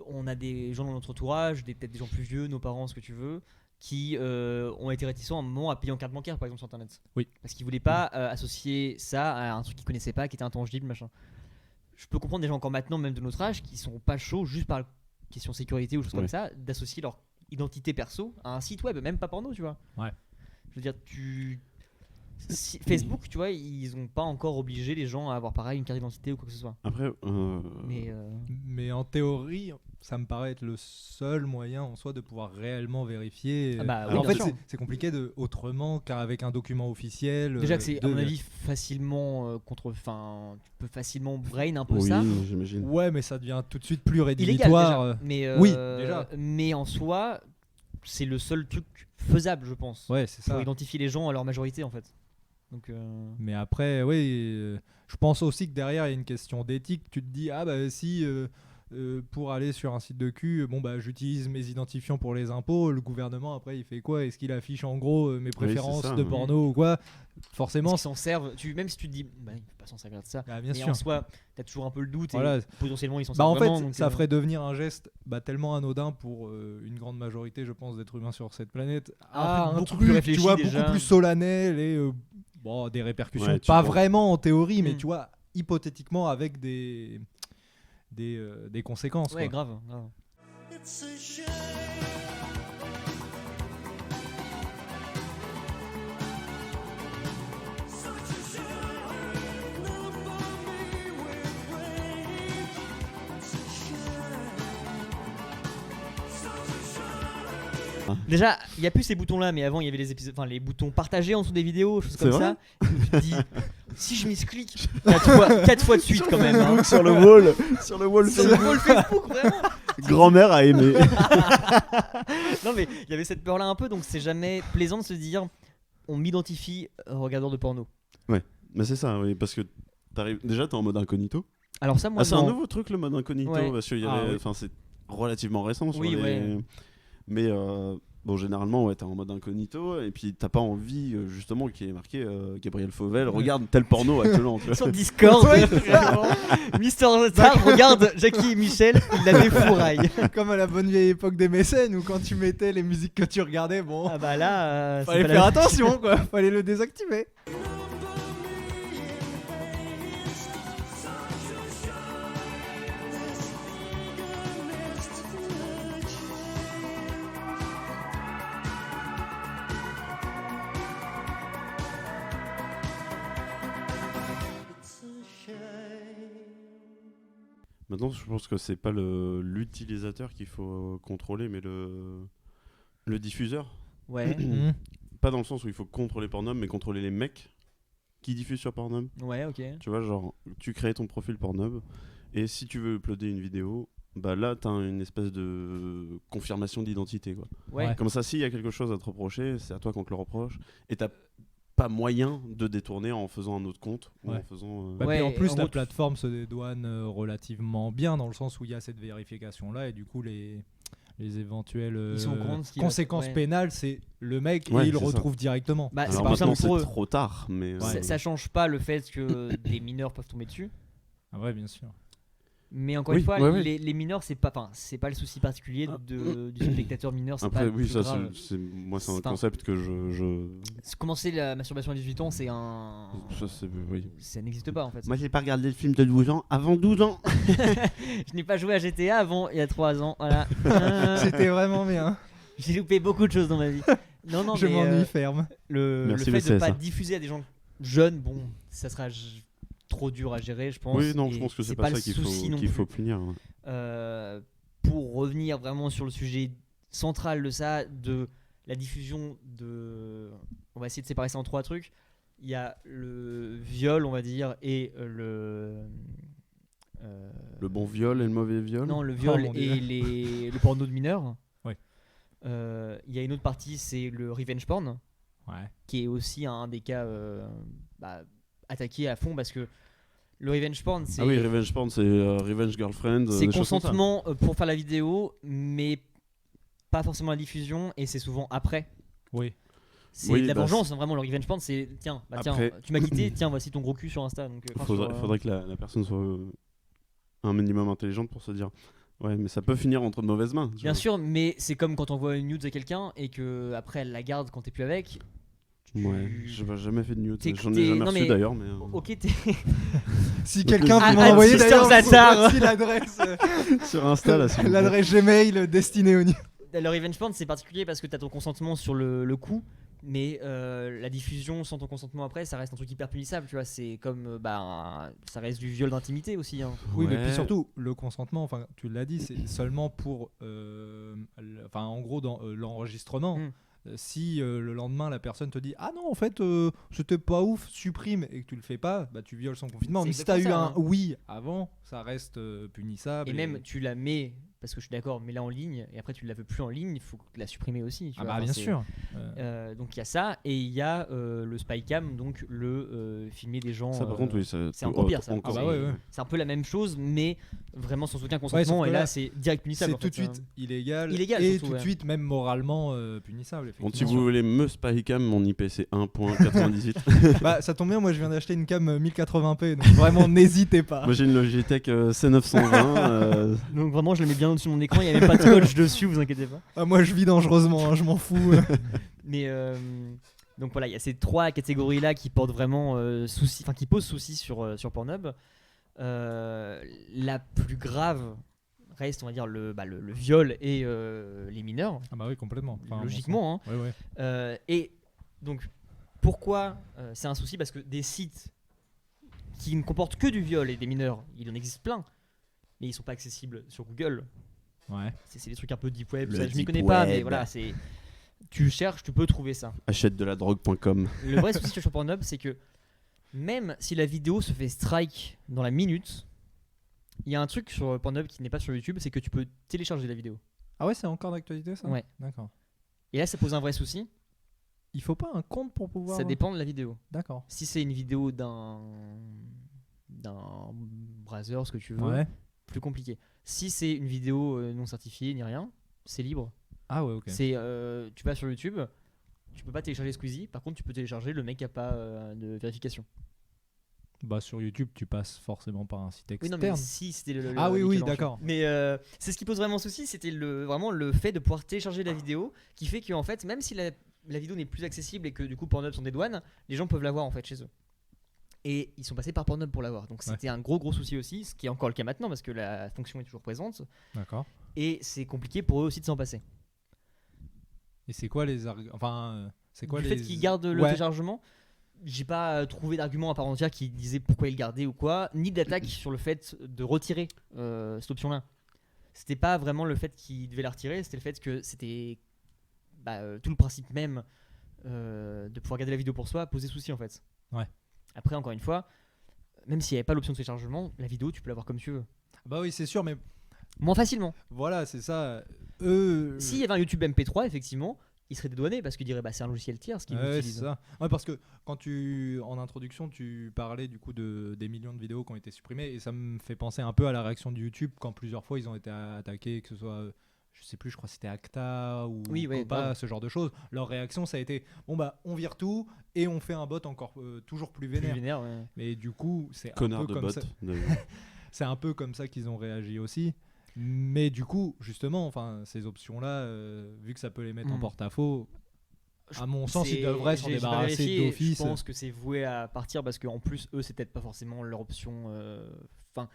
on a des gens dans notre entourage, peut-être des gens plus vieux, nos parents, ce que tu veux, qui ont été réticents à un moment à payer en carte bancaire, par exemple, sur internet. Oui. Parce qu'ils voulaient pas associer ça à un truc qu'ils connaissaient pas, qui était intangible, machin. Je peux comprendre des gens encore maintenant, même de notre âge, qui sont pas chauds juste par question sécurité ou choses comme ça, d'associer leur identité perso à un site web, même pas porno, tu vois. Ouais. Je veux dire, Facebook, tu vois, ils ont pas encore obligé les gens à avoir pareil une carte d'identité ou quoi que ce soit. Après, Mais en théorie, ça me paraît être le seul moyen en soi de pouvoir réellement vérifier. Ah bah oui, Alors, en bien fait, sûr. c'est compliqué autrement qu'avec un document officiel. Déjà que c'est, à de- mon avis, facilement enfin, tu peux facilement brain un peu oui, ça. j'imagine. Ouais, mais ça devient tout de suite plus Illégal rédhibitoire. déjà. Mais, oui, déjà. Mais en soi, c'est le seul truc faisable, je pense, Ouais, c'est pour ça. identifier les gens à leur majorité, en fait. Donc, Mais après, oui, je pense aussi que derrière, il y a une question d'éthique. Tu te dis, ah bah si pour aller sur un site de cul, bon bah j'utilise mes identifiants pour les impôts, le gouvernement après il fait quoi? Est-ce qu'il affiche en gros mes préférences ça, de ouais. porno ou quoi? Forcément, ils s'en servent. Même si tu te dis, bah, ils peuvent pas s'en servir de ça. bien Mais sûr. en soi, t'as toujours un peu le doute Voilà. et potentiellement ils s'en Bah servent en fait, vraiment. Donc, ça ferait devenir un geste tellement anodin pour une grande majorité, je pense, d'êtres humains sur cette planète. Un truc un beaucoup truc, plus tu réfléchi vois, déjà. beaucoup plus solennel et des répercussions. Ouais, tu pas vois. vraiment en théorie, mais Mm. tu vois, hypothétiquement avec des conséquences. Ouais, quoi. grave. Déjà, il y a plus ces boutons là, mais avant il y avait les épisodes, enfin les boutons partagés en dessous des vidéos, choses comme C'est ça. Où tu te dis, si je misclique 4 fois de suite quand même. Hein. sur le wall, sur le wall, Sur le wall Facebook, vraiment. grand-mère a aimé. Non mais il y avait cette peur là un peu, donc c'est jamais plaisant de se dire, on m'identifie regardeur de porno. Mais c'est ça, oui, parce que déjà t'es en mode incognito. Alors ça, moi, C'est un non. nouveau truc le mode incognito, Ouais. parce qu'il y Ah, avait, oui. enfin c'est relativement récent sur Oui, les... ouais. Mais bon, généralement, ouais, t'es en mode incognito et puis t'as pas envie, justement, qui est marqué Gabriel Fauvel, regarde tel porno actuellement. Tu vois. Sur Discord, vraiment. Mister Star regarde Jackie et Michel, il la défouraille. Comme à la bonne vieille époque des mécènes où quand tu mettais les musiques que tu regardais, bon, Ah bah là, fallait c'est pas faire la- attention quoi, fallait le désactiver. Maintenant, je pense que c'est pas l'utilisateur qu'il faut contrôler, mais le diffuseur. Ouais, Pas dans le sens où il faut contrôler Pornhub, mais contrôler les mecs qui diffusent sur Pornhub. ouais, ok. Tu vois, genre, tu crées ton profil Pornhub, et si tu veux uploader une vidéo, bah là, t'as une espèce de confirmation d'identité, quoi. Ouais. Comme ça, s'il y a quelque chose à te reprocher, c'est à toi qu'on te le reproche, et t'as pas moyen de détourner en faisant un autre compte, ou Ouais. en faisant... Bah, Ouais, puis en plus, en la gros, plateforme se dédouane relativement bien dans le sens où il y a cette vérification-là et du coup, les éventuelles Ils sont au courant de ce qui va- conséquences ouais. pénales, c'est le mec Ouais, et il le c'est ça. retrouve directement. Bah, c'est Alors pour ça maintenant, que pour c'est eux, trop tard, mais... ça change pas le fait que des mineurs peuvent tomber dessus. Ah ouais, bien sûr. Mais encore Oui, une fois, ouais, ouais. les mineurs, c'est pas le souci particulier du spectateur mineur. C'est Après, pas oui, plus ça, grave. moi, c'est un Enfin, concept que je... Commencer la masturbation à 18 ans, c'est Ça, c'est... Oui. ça n'existe pas en fait. Moi, j'ai pas regardé le film de 12 ans avant 12 ans. Je n'ai pas joué à GTA avant il y a 3 ans. Voilà. C'était vraiment bien. J'ai loupé beaucoup de choses dans ma vie. Non, Je mais m'ennuie ferme. le Merci, fait le de pas CSA. diffuser à des gens jeunes, bon, ça sera trop dur à gérer, je pense. Oui, non, je et pense que c'est pas ça le qu'il souci non faut plus. punir. Pour revenir vraiment sur le sujet central de ça, de la diffusion de... On va essayer de séparer ça en 3 trucs. Il y a le viol, on va dire, et Le bon viol et le mauvais viol. Non, le viol mon et le porno de mineurs. Oui. Il y a une autre partie, c'est le revenge porn, Ouais. qui est aussi un des cas attaqués à fond parce que le revenge porn, c'est Ah oui, revenge porn, c'est revenge girlfriend. c'est des choses comme ça. consentement pour faire la vidéo, mais pas forcément la diffusion, et c'est souvent après. Oui. C'est Oui, de la bah, vengeance, vraiment. Le revenge porn, c'est tiens, Après- tu m'as quitté, tiens, voici ton gros cul sur Insta. Donc, Faudrait que la personne soit un minimum intelligente pour se dire ouais, mais ça peut finir entre de mauvaises mains. tu Bien vois. sûr, mais c'est comme quand on voit une nude à quelqu'un et que après elle la garde quand t'es plus avec. Ouais, j'ai jamais fait de nude. T'es- J'en ai t'es- jamais non, reçu mais- d'ailleurs. Mais, Ok, t'es Si quelqu'un Ah, peut m'envoyer Sister d'ailleurs Zatar. voici l'adresse, sur Insta, là, s'il vous plaît. l'adresse Gmail destinée au le revenge porn, c'est particulier parce que t'as ton consentement sur le coup, mais la diffusion sans ton consentement après, ça reste un truc hyper punissable, tu vois. C'est comme ça reste du viol d'intimité aussi. Hein. Oui, mais Ouais. puis surtout, le consentement, enfin, tu l'as dit, c'est seulement pour, en gros, dans l'enregistrement. Mm. Si le lendemain la personne te dit ah non en fait c'était pas ouf, supprime, et que tu le fais pas, bah tu violes son confinement. C'est Mais si t'as eu exactement un ça, hein. oui avant, ça reste punissable. Et même tu la mets, parce que je suis d'accord, mets-la en ligne et après tu la veux plus en ligne, il faut la supprimer aussi. Tu Ah vois. bah Enfin, bien c'est- sûr. Donc il y a ça et il y a le spycam, donc le filmer des gens. Ça, par contre, oui. c'est encore pire, ça. encore- Ah bah ouais. C'est un peu la même chose, mais vraiment sans aucun sauf consentement. que et là, là, c'est direct punissable. C'est en tout de fait, suite illégal, Illégal, et surtout, tout de ouais. suite même moralement punissable. Bon, si Effectivement. vous voulez me spycam, mon IP c'est 1.98. Bah ça tombe bien, moi je viens d'acheter une cam 1080p, donc vraiment n'hésitez pas. Moi j'ai une Logitech C920. Donc vraiment, je le mets bien au-dessus de mon écran. Il n'y a même pas de scotch dessus, vous inquiétez pas. Ah, moi je vis dangereusement, hein, je m'en fous. Mais donc voilà, il y a ces 3 catégories-là qui portent vraiment souci, enfin qui posent souci sur Pornhub. La plus grave reste, on va dire, le viol et les mineurs, Ah bah oui, complètement. Enfin, logiquement. Hein. bon sang. Ouais, ouais. Et donc, pourquoi c'est un souci? Parce que des sites qui ne comportent que du viol et des mineurs, il en existe plein, mais ils sont pas accessibles sur Google. Ouais. C'est des trucs un peu deep web, Le ça, je m'y deep connais pas, mais web. voilà, c'est... Tu cherches, tu peux trouver ça. Achète de la drogue.com. Le vrai souci sur Pornhub, c'est que même si la vidéo se fait strike dans la minute, il y a un truc sur Pornhub qui n'est pas sur YouTube, c'est que tu peux télécharger la vidéo. Ah ouais, c'est encore d'actualité ça. Ouais. D'accord. Et là, ça pose un vrai souci. Il faut pas un compte pour pouvoir. Ça dépend de la vidéo. D'accord. Si c'est une vidéo d'un browser, ce que tu veux, Ouais. plus compliqué. Si c'est une vidéo non certifiée ni rien, c'est libre. Ah ouais, ok. C'est tu vas sur YouTube, tu peux pas télécharger Squeezie. Par contre, tu peux télécharger le mec qui a pas de vérification. Bah sur YouTube, tu passes forcément par un site Oui, externe. non, mais si c'était le Ah oui, l'équivalent, d'accord. Mais c'est ce qui pose vraiment souci, c'était vraiment le fait de pouvoir télécharger la vidéo, qui fait que en fait, même si la vidéo n'est plus accessible et que du coup Pornhub sont des douanes, les gens peuvent la voir en fait chez eux. Et ils sont passés par Pornhub pour l'avoir. Donc c'était un gros souci aussi, ce qui est encore le cas maintenant parce que la fonction est toujours présente. D'accord. Et c'est compliqué pour eux aussi de s'en passer. Et c'est quoi les c'est quoi Du les fait qu'ils gardent le Ouais. téléchargement, j'ai pas trouvé d'argument à part entière qui disait pourquoi ils le gardaient ou quoi, ni d'attaque sur le fait de retirer cette option-là. C'était pas vraiment le fait qu'ils devaient la retirer, c'était le fait que c'était tout le principe même de pouvoir garder la vidéo pour soi posait souci en fait. Ouais. Après, encore une fois, même s'il n'y avait pas l'option de téléchargement, la vidéo tu peux l'avoir comme tu veux. Bah oui, c'est sûr, mais Moins facilement. voilà, c'est ça. Eux. S'il y avait un YouTube MP3, effectivement, il serait dédouané parce qu'il dirait c'est un logiciel tiers ce qu'il Ouais, utilise. c'est ça. Ouais, parce que quand en introduction, tu parlais du coup des millions de vidéos qui ont été supprimées, et ça me fait penser un peu à la réaction de YouTube quand plusieurs fois ils ont été attaqués, que ce soit, je sais plus, je crois que c'était Acta ou Oui, ouais, Copa, grave. ce genre de choses. Leur réaction, ça a été bon bah on vire tout et on fait un bot encore toujours plus Plus vénère. vénère, ouais. Mais du coup, c'est un Connard peu de comme bot. ça. d'ailleurs. c'est un peu comme ça qu'ils ont réagi aussi. Mais du coup, justement, enfin, ces options-là, vu que ça peut les mettre en porte-à-faux, à mon sens, ils devraient s'en j'ai pas débarrasser vérifié, d'office. Je pense que c'est voué à partir parce qu'en plus, eux, c'est peut-être pas forcément leur option. Enfin,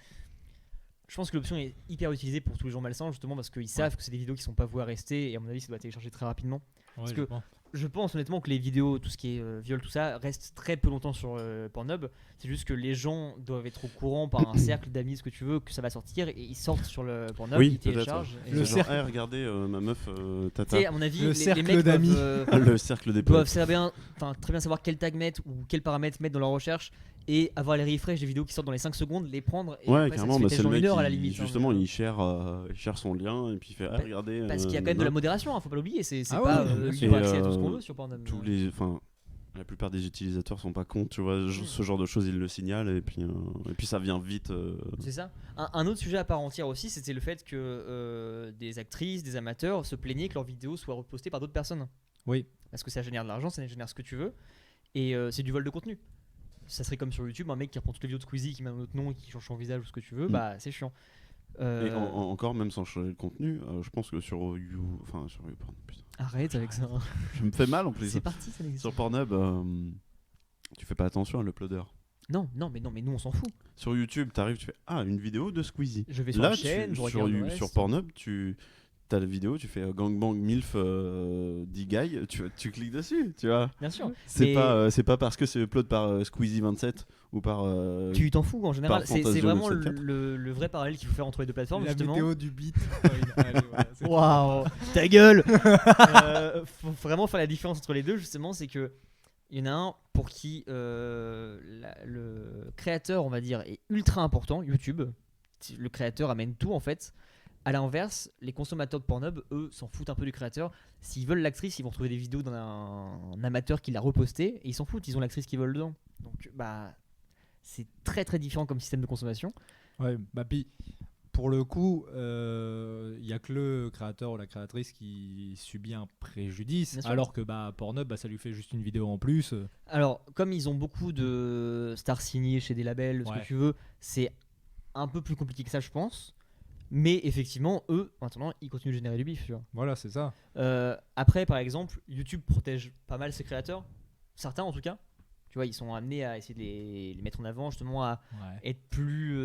je pense que l'option est hyper utilisée pour tous les gens malsains, justement parce qu'ils savent que c'est des vidéos qui sont pas vouées à rester et à mon avis, ça doit télécharger très rapidement. Ouais, parce je que pense. je pense honnêtement que les vidéos, tout ce qui est viol, tout ça, reste très peu longtemps sur Pornhub. C'est juste que les gens doivent être au courant par un cercle d'amis, ce que tu veux, que ça va sortir et ils sortent sur le Pornhub, Oui, ils téléchargent. peut-être, et- Le Le genre, cercle. regardez, ma meuf, Tu tata. sais, à mon avis, Le les cercle mecs d'amis. Le cercle des doivent potes. très bien savoir quel tag mettre ou quel paramètre mettre dans leur recherche et avoir les refresh des vidéos qui sortent dans les 5 secondes, les prendre et Ouais, après, carrément, ça se bah, fait c'est le genre mec une heure à la qui, limite. justement, hein, il share son lien et puis il fait regardez. parce qu'il y a quand même de la modération, hein, faut pas l'oublier, c'est Ah pas ouais, bien sûr. libre Et, accès à tout ce qu'on veut sur Pornhub. Enfin, la plupart des utilisateurs sont pas contre, tu vois, ce genre de choses ils le signalent et puis ça vient vite. C'est ça. Un autre sujet à part entière aussi, c'était le fait que des actrices, des amateurs se plaignaient que leurs vidéos soient repostées par d'autres personnes. Oui. Parce que ça génère de l'argent, ça génère ce que tu veux. Et c'est du vol de contenu. Ça serait comme sur YouTube, un mec qui reprend toutes les vidéos de Squeezie, qui met un autre nom et qui change son visage ou ce que tu veux, bah c'est chiant. Et encore, même sans changer le contenu, je pense que sur YouPorn, putain, Arrête avec ça. je me fais mal en plus. C'est parti, ça n'existe Sur Pornhub, tu fais pas attention à l'uploader. Non, mais nous on s'en fout. Sur YouTube, t'arrives, tu fais une vidéo de Squeezie. Je vais sur Là, la chaîne, je regarde le reste. sur Pornhub, t'as la vidéo, tu fais gangbang milf D-guy, tu cliques dessus, tu vois. Bien sûr. C'est Mais- pas parce que c'est upload par Squeezie27 ou par. Tu t'en fous en général. par C'est Fantasio vraiment 974. le vrai parallèle qu'il faut faire entre les deux plateformes. La justement. vidéo du beat. Allez, voilà, c'est Waouh, ta gueule. Faut vraiment faire la différence entre les deux, justement, c'est que il y en a un pour qui le créateur, on va dire, est ultra important, YouTube. Le créateur amène tout en fait. À l'inverse, les consommateurs de Pornhub, eux, s'en foutent un peu du créateur. S'ils veulent l'actrice, ils vont trouver des vidéos d'un amateur qui l'a reposté et ils s'en foutent, ils ont l'actrice qu'ils veulent dedans. Donc, bah, c'est très très différent comme système de consommation. Ouais, bah puis pour le coup, il y a que le créateur ou la créatrice qui subit un préjudice, Bien sûr. alors que Pornhub, ça lui fait juste une vidéo en plus. Alors, comme ils ont beaucoup de stars signées chez des labels, ce Ouais. que tu veux, c'est un peu plus compliqué que ça, je pense. Mais effectivement, eux, maintenant, ils continuent de générer du bif. Tu vois. Voilà, c'est ça. Après, par exemple, YouTube protège pas mal ses créateurs, certains en tout cas. Tu vois, ils sont amenés à essayer de les mettre en avant, justement, à Ouais. être plus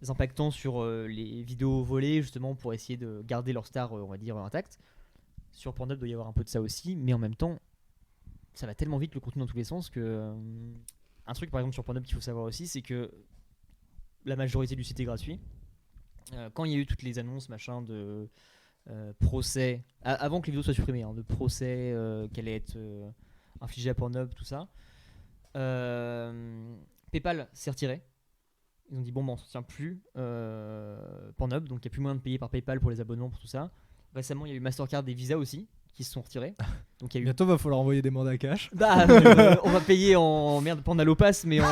impactants sur les vidéos volées, justement, pour essayer de garder leur star, on va dire, intacte. Sur Pornhub, il doit y avoir un peu de ça aussi, mais en même temps, ça va tellement vite le contenu dans tous les sens que. Un truc, par exemple, sur Pornhub qu'il faut savoir aussi, c'est que la majorité du site est gratuit. Quand il y a eu toutes les annonces, machin, de procès, avant que les vidéos soient supprimées, hein, de procès qui allaient être infligés à Pornhub, tout ça, PayPal s'est retiré. Ils ont dit bon, on ne soutient plus Pornhub, donc il n'y a plus moyen de payer par PayPal pour les abonnements, pour tout ça. Récemment, il y a eu Mastercard et Visa aussi qui se sont retirés. Donc il y a eu. Bientôt, va falloir envoyer des mandats cash. Bah, on va payer en merde, pas en Allopass, mais en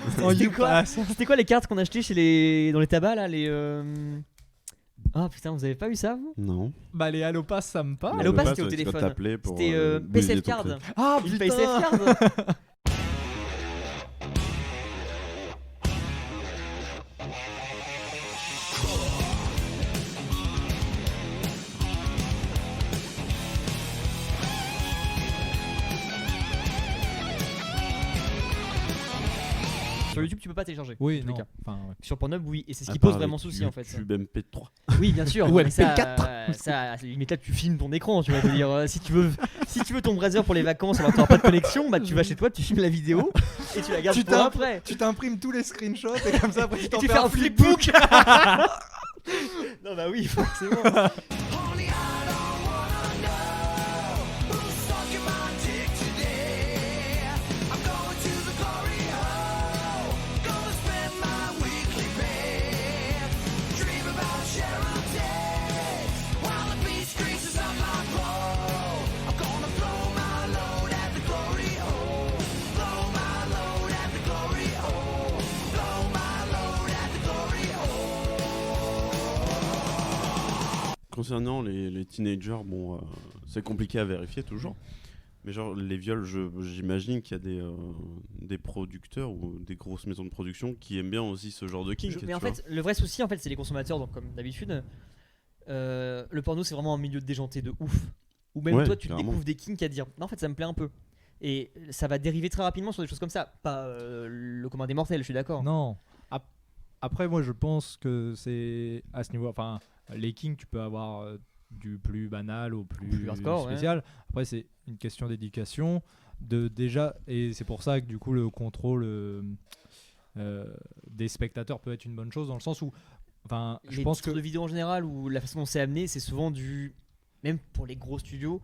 C'était quoi YouPass. C'était quoi les cartes qu'on achetait dans les tabacs là, les Ah putain, vous avez pas eu ça vous? Non. Bah, les Allopass, ça me parle. Allopass, Allopass, c'était au ouais, c'est quand téléphone. t'appelais pour, C'était baiser PaySafe ton Card. truc. Ah, Une putain. PaySafe Card. Sur YouTube, tu peux pas télécharger. Oui, dans tous les non. cas. Enfin, ouais. Sur Pornhub, oui, et c'est ce À qui part pose vraiment avec souci en fait. YouTube MP3. Oui, bien sûr. Ou mais ça, MP4. ça, à la limite là, tu filmes ton écran. Tu vas te dire, si tu veux ton browser pour les vacances, alors que t'auras pas de connexion, bah tu vas chez toi, tu filmes la vidéo et tu la gardes pour après. Tu t'imprimes tous les screenshots et comme ça, après, tu Et t'en tu fais fais un un flipbook. flipbook. Non bah oui, forcément. Concernant les teenagers, bon, c'est compliqué à vérifier toujours. Mais genre, les viols, j'imagine qu'il y a des producteurs ou des grosses maisons de production qui aiment bien aussi ce genre de kink. Mais en fait, le vrai souci, en fait, c'est les consommateurs. Donc, comme d'habitude, le porno, c'est vraiment un milieu déjanté de ouf. Ou même Ouais, toi, tu carrément. découvres des kinks à dire non, en fait, ça me plaît un peu. Et ça va dériver très rapidement sur des choses comme ça. Pas le commun des mortels, je suis d'accord. Non. Après, moi, je pense que c'est à ce niveau. Enfin, les kings, tu peux avoir du plus banal au plus hardcore, spécial. Après, c'est une question d'éducation. Déjà, et c'est pour ça que du coup, le contrôle des spectateurs peut être une bonne chose dans le sens où. Enfin, je Les pense titres que. de vidéos en général, ou la façon dont c'est amené, c'est souvent même pour les gros studios,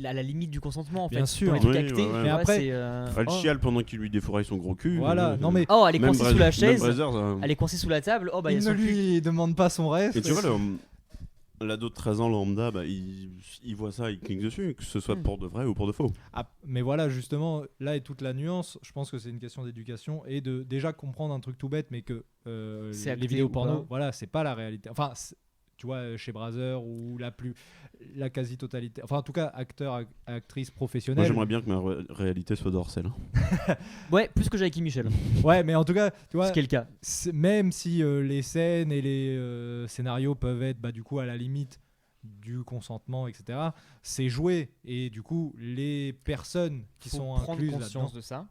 à la limite du consentement en fait. Bien sûr. Dans les trucs Oui, actés, ouais, ouais. tu Mais vois, après- c'est, Elle chiale pendant qu'il lui défouraille son gros cul. Voilà, non, mais- oh, elle est Même coincée sous la chaise, Brazzers, elle est coincée sous la table, oh bah il y a Il ne son cul. lui demande pas son reste. Et tu vois, l'ado de 13 ans lambda, bah, il voit ça, il clique dessus, que ce soit Mm. pour de vrai ou pour de faux. Mais voilà, justement, là est toute la nuance. Je pense que c'est une question d'éducation et de déjà comprendre un truc tout bête, mais que C'est acté les vidéos ou porno, pas. voilà, c'est pas la réalité. Enfin, tu vois, chez Brazzers ou la quasi-totalité, enfin en tout cas, acteurs, actrices Moi, professionnels. j'aimerais bien que ma réalité soit d'Orcel. Hein. Ouais, plus que Jackie Michel, Ouais, mais en tout cas, tu vois, ce qui est le cas. même si les scènes et les scénarios peuvent être du coup à la limite du consentement, etc., c'est joué et du coup, les personnes qui Faut sont prendre incluses conscience là-dedans. de ça.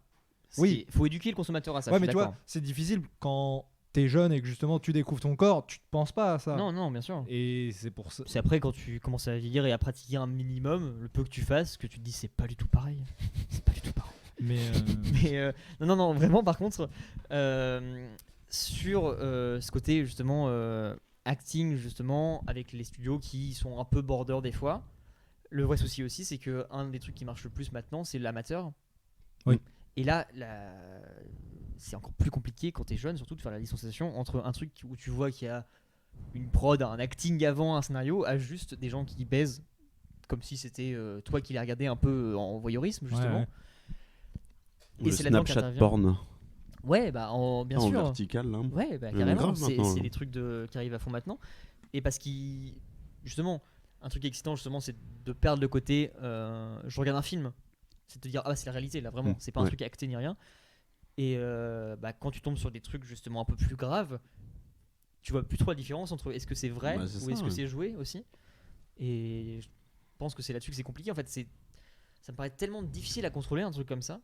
Oui. Faut éduquer le consommateur à ça. Ouais, je suis mais tu vois, d'accord. c'est difficile quand t'es jeune et que justement tu découvres ton corps, tu te penses pas à ça. Non, non, bien sûr. Et c'est pour ça. C'est après quand tu commences à vieillir et à pratiquer un minimum, le peu que tu fasses, que tu te dis c'est pas du tout pareil. C'est pas du tout pareil. Mais Mais non, vraiment, par contre, sur ce côté justement acting, justement, avec les studios qui sont un peu border des fois, le vrai souci aussi, c'est que un des trucs qui marche le plus maintenant, c'est l'amateur. Oui. Et là, c'est encore plus compliqué quand t'es jeune, surtout de faire la distanciation entre un truc où tu vois qu'il y a une prod, un acting avant un scénario, à juste des gens qui baisent, comme si c'était toi qui les regardais un peu en voyeurisme, justement. ouais. Et Le c'est là-dedans Snapchat qu'intervient. porn. Ouais, bah bien en sûr. vertical, là. Ouais, bah, Mais carrément. grave C'est maintenant, c'est là. des trucs qui arrivent à fond maintenant. Et parce qu'il. Justement, un truc excitant, justement, c'est de perdre le côté. Je regarde un film. C'est de te dire, ah, c'est la réalité, là, vraiment. C'est pas un Ouais. truc acté ni rien. Et quand tu tombes sur des trucs, justement, un peu plus graves, tu vois plus trop la différence entre est-ce que c'est vrai Bah, c'est ou ça, est-ce que ouais. c'est joué aussi. Et je pense que c'est là-dessus que c'est compliqué. En fait, ça me paraît tellement difficile à contrôler un truc comme ça.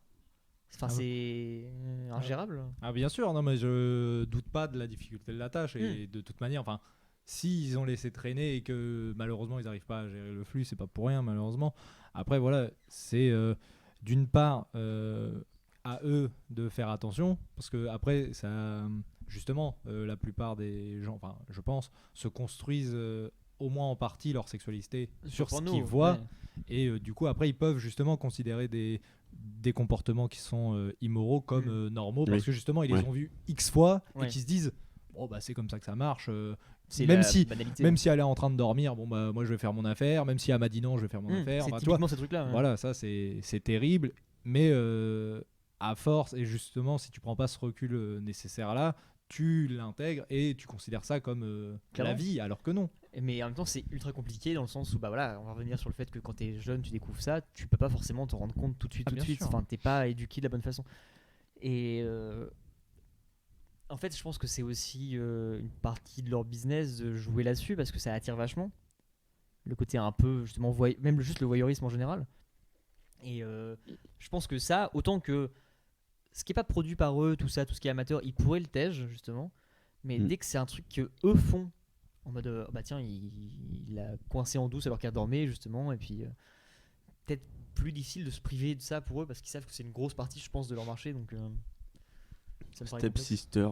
Enfin, Ah, c'est ingérable. Ah bien sûr, non mais je doute pas de la difficulté de la tâche et de toute manière, enfin, s'ils ont laissé traîner et que malheureusement ils n'arrivent pas à gérer le flux, c'est pas pour rien malheureusement. Après voilà, c'est d'une part à eux de faire attention parce que après ça, justement, la plupart des gens, enfin je pense, se construisent au moins en partie leur sexualité sur ce porno, qu'ils voient. ouais. Et du coup, après, ils peuvent justement considérer des comportements qui sont immoraux comme normaux parce Oui. que justement, ils Ouais. les ont vus X fois Ouais. et qu'ils se disent bon, bah, c'est comme ça que ça marche. C'est Même la si- banalité. Même si elle est en train de dormir, bon, bah, moi je vais faire mon affaire. Même si elle m'a dit non, je vais faire mon affaire. C'est Enfin, tu vois, typiquement ce truc-là. ouais. voilà, ça c'est terrible. Mais à force, et justement, si tu prends pas ce recul nécessaire là, tu l'intègres et tu considères ça comme la Clairement. vie, alors que non. Mais en même temps, c'est ultra compliqué dans le sens où, bah voilà, on va revenir sur le fait que quand t'es jeune, tu découvres ça, tu peux pas forcément te rendre compte tout de suite, Ah, bien sûr. Enfin, t'es pas éduqué de la bonne façon. Et en fait, je pense que c'est aussi une partie de leur business de jouer là-dessus parce que ça attire vachement. Le côté un peu, justement, même juste le voyeurisme en général. Et je pense que ça, autant que ce qui est pas produit par eux, tout ça, tout ce qui est amateur, ils pourraient le tège, justement. Mais dès que c'est un truc que eux font, en mode bah tiens, il a coincé en douce alors qu'elle dormait, justement, et puis peut-être plus difficile de se priver de ça pour eux parce qu'ils savent que c'est une grosse partie, je pense, de leur marché. Donc ça me paraît Step complexe. Sister,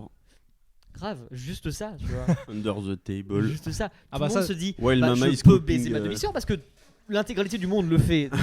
Grave, juste ça, tu vois. Under the Table. Juste ça. Ah Tout bah le monde ça- se dit While bah, Mama je is peux cooking, baiser ma demi-sœur parce que l'intégralité du monde le fait. Donc,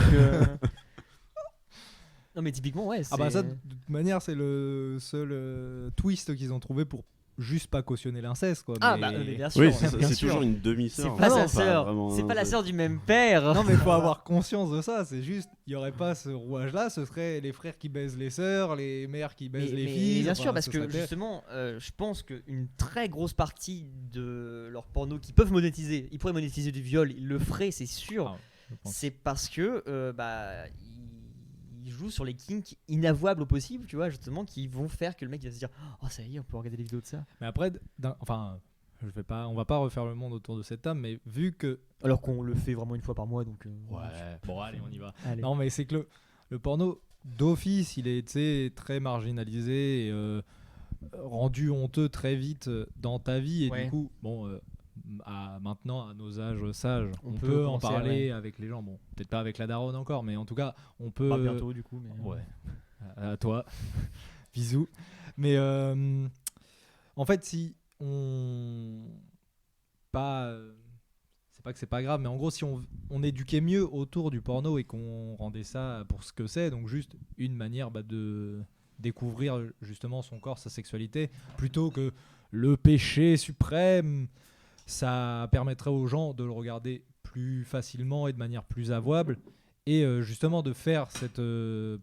non mais typiquement ouais. Ah bah ça, c'est- de toute manière, c'est le seul twist qu'ils ont trouvé pour juste pas cautionner l'inceste, quoi. Ah mais... bah mais bien sûr. Oui, c'est bien c'est sûr. toujours une C'est demi-sœur. pas Non, sa pas sœur. vraiment, C'est non, pas la c'est- sœur du même père. Non mais il faut avoir conscience de ça, c'est juste, il y aurait pas ce rouage là, ce serait les frères qui baisent les sœurs, les mères qui baisent les filles. bien enfin, sûr, parce ce que serait terrible. justement, je pense qu'une très grosse partie de leur porno qu'ils peuvent monétiser, ils pourraient monétiser du viol, ils le feraient, c'est sûr. Ah. je pense. C'est parce que ils jouent sur les kinks inavouables au possible, tu vois, justement, qui vont faire que le mec il va se dire oh ça y est, on peut regarder des vidéos de ça. Mais après, on va pas refaire le monde autour de cette table, mais vu que Alors qu'on le fait vraiment une fois par mois, donc. bon allez, on y va. Allez. Non, mais c'est que le porno d'office, il est, tu sais, très marginalisé et rendu honteux très vite dans ta vie, et Ouais. du coup, maintenant à nos âges sages, On on peut peut en commencer, parler avec les gens. Bon, peut-être pas avec la daronne encore, mais en tout cas, on peut. Pas bientôt du coup, mais. Ouais. À toi. Bisous. Mais en fait, si on c'est pas que c'est pas grave, mais en gros, si on éduquait mieux autour du porno et qu'on rendait ça pour ce que c'est, donc juste une manière de découvrir justement son corps, sa sexualité, plutôt que le péché suprême, ça permettrait aux gens de le regarder plus facilement et de manière plus avouable, et justement de faire cette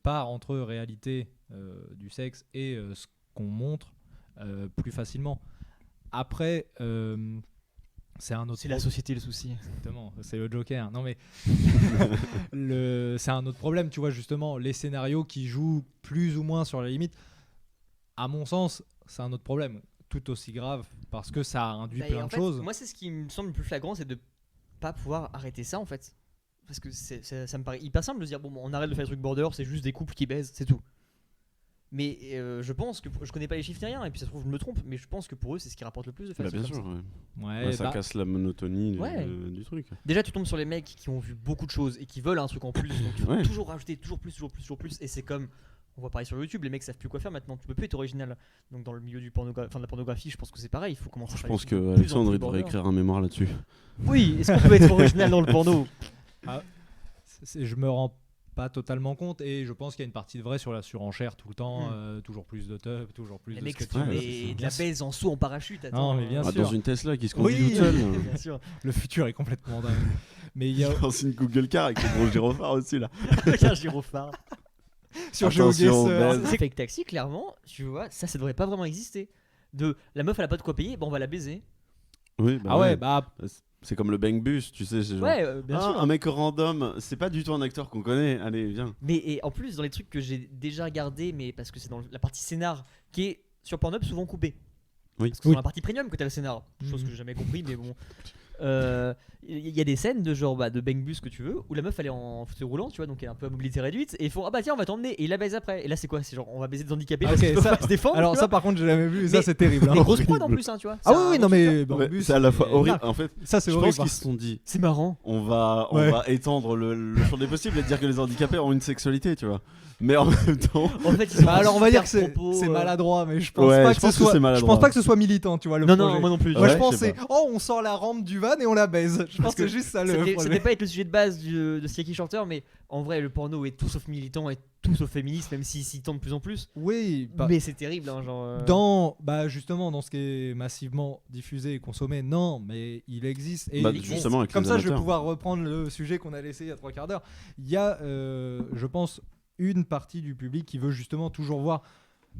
part entre réalité du sexe et ce qu'on montre plus facilement. Après, c'est un autre C'est la société le souci. Exactement, c'est le Joker. Non mais c'est un autre problème, tu vois, justement, les scénarios qui jouent plus ou moins sur la limite. À mon sens, c'est un autre problème, tout aussi grave, parce que ça induit plein de choses. Moi, c'est ce qui me semble le plus flagrant, c'est de pas pouvoir arrêter ça en fait. Parce que ça me paraît hyper simple de se dire bon, on arrête de faire des trucs border, c'est juste des couples qui baisent, c'est tout. Mais je pense que je connais pas les chiffres ni rien, et puis ça se trouve je me trompe, mais je pense que pour eux c'est ce qui rapporte le plus de faire Bah, des bien trucs sûr, comme ça. ouais. Ça casse la monotonie du truc. Déjà tu tombes sur les mecs qui ont vu beaucoup de choses et qui veulent un truc en plus, donc tu veux Ouais. toujours rajouter toujours plus, et c'est comme on voit pareil sur YouTube, les mecs savent plus quoi faire maintenant, tu peux plus être original. Donc dans le milieu de la pornographie, je pense que c'est pareil, il faut commencer à Je faire pense des trucs de que plus en Alexandre plus il devrait border. écrire un mémoire là-dessus. Oui, est-ce qu'on peut être original dans le porno? Je me rends pas totalement compte, et je pense qu'il y a une partie de vrai sur la surenchère tout le temps, toujours plus de teuf, toujours plus Les de mecs ce se que tu font veux. de la baise en saut en parachute. Non, mais bien sûr. Dans une Tesla qui se conduit Oui. toute seule. bien sûr. Le futur est complètement dingue. Mais il y a C'est une Google Car avec le gros gyrophare aussi là. Avec un gyrophare. sur Attention, GeoGuessr, baise. C'est avec taxi, clairement, tu vois, ça devrait pas vraiment exister. De la meuf elle a pas de quoi payer, bon on va la baiser. Oui, Ah ouais, bah c'est comme le Bang Bus, tu sais, c'est genre. Ouais, bien sûr. Un mec random, c'est pas du tout un acteur qu'on connaît. Allez, viens. Mais et en plus, dans les trucs que j'ai déjà regardé, mais parce que c'est dans la partie scénar qui est sur Pornhub souvent coupée. Oui. Parce que c'est dans la partie premium que t'as le scénar. Chose que j'ai jamais compris, mais bon. Il y a des scènes de genre de bang bus que tu veux où la meuf elle est en fauteuil roulant, tu vois, donc elle est un peu à mobilité réduite, et ils font ah bah tiens on va t'emmener, et il la baise après, et là c'est quoi, c'est genre on va baiser des handicapés parce ok, qu'ils peuvent ça, pas se défendre. alors tu ça vois. par contre j'ai jamais vu, et Mais- ça c'est terrible. Mais hein. grosse prod en plus, hein, tu vois. Ah C'est oui, un oui, non gros truc, hein. mais bon, Ouais, bus, c'est à la fois horrible. Ah, En fait, ça c'est je horrible. pense qu'ils se sont dit C'est marrant. on va étendre le champ des possibles et dire que les handicapés ont une sexualité, tu vois. Mais en même temps. En fait, ils ont Bah un alors on va dire que super c'est propos, c'est maladroit, mais je pense Ouais, pas je que pense ce que soit. c'est Je maladroit. pense pas que ce soit militant, tu vois le Non, projet. non, moi non plus. Moi Ouais, je pense je sais c'est on sort la rampe du van et on la baise. Je pense que c'est juste ça le Ça projet. devait pas être le sujet de base de Sticky Shorter, mais en vrai, le porno est tout sauf militant et tout sauf féministe, même s'il s'y tend de plus en plus. Oui, bah, Mais c'est terrible, hein, genre. justement dans ce qui est massivement diffusé et consommé, non, mais il existe. Et Bah, bon, justement, avec comme les ça, je vais amateurs. pouvoir reprendre le sujet qu'on a laissé il y a 3/4 d'heure. Il y a, je pense, une partie du public qui veut justement toujours voir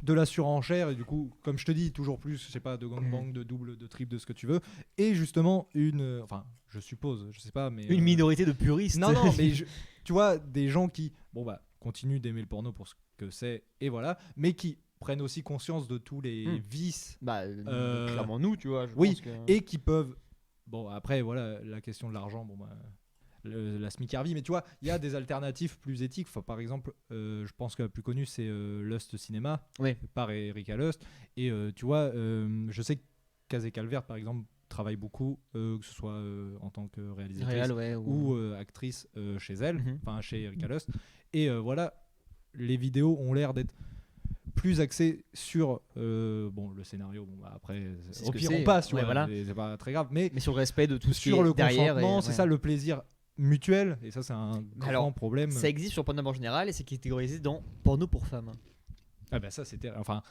de la surenchère, et du coup, comme je te dis, toujours plus, je sais pas, de gangbang, de double, de triple, de ce que tu veux, et justement enfin, je suppose, je sais pas, mais Une minorité de puristes. non, mais tu vois, des gens qui, continuent d'aimer le porno pour ce que c'est, et voilà, mais qui prennent aussi conscience de tous les vices, Bah, Euh, clairement nous, tu vois. Je oui, pense que... et qui peuvent, après, voilà, la question de l'argent, la SMIC Harvey, mais tu vois, il y a des alternatives plus éthiques. Enfin, par exemple, je pense que la plus connue, c'est Lust Cinéma, Ouais. par Erika Lust, et tu vois, je sais que Kazé Calvert, par exemple, travaille beaucoup, que ce soit en tant que réalisatrice Réal, ouais, ou actrice chez elle, Mhm. enfin chez Erika Lust. Et voilà, les vidéos ont l'air d'être plus axées sur le scénario. Après, C'est au ce que pire, c'est. on passe, tu Ouais, vois, voilà. et c'est pas très grave. Mais Mais sur le respect de tout ce qui sur est le derrière. consentement, et- c'est ouais. ça le plaisir mutuel. Et ça, c'est un grand Alors, problème. Ça existe sur Pornhub en général et c'est catégorisé dans porno pour femmes. Ah bah ça, c'était. Enfin,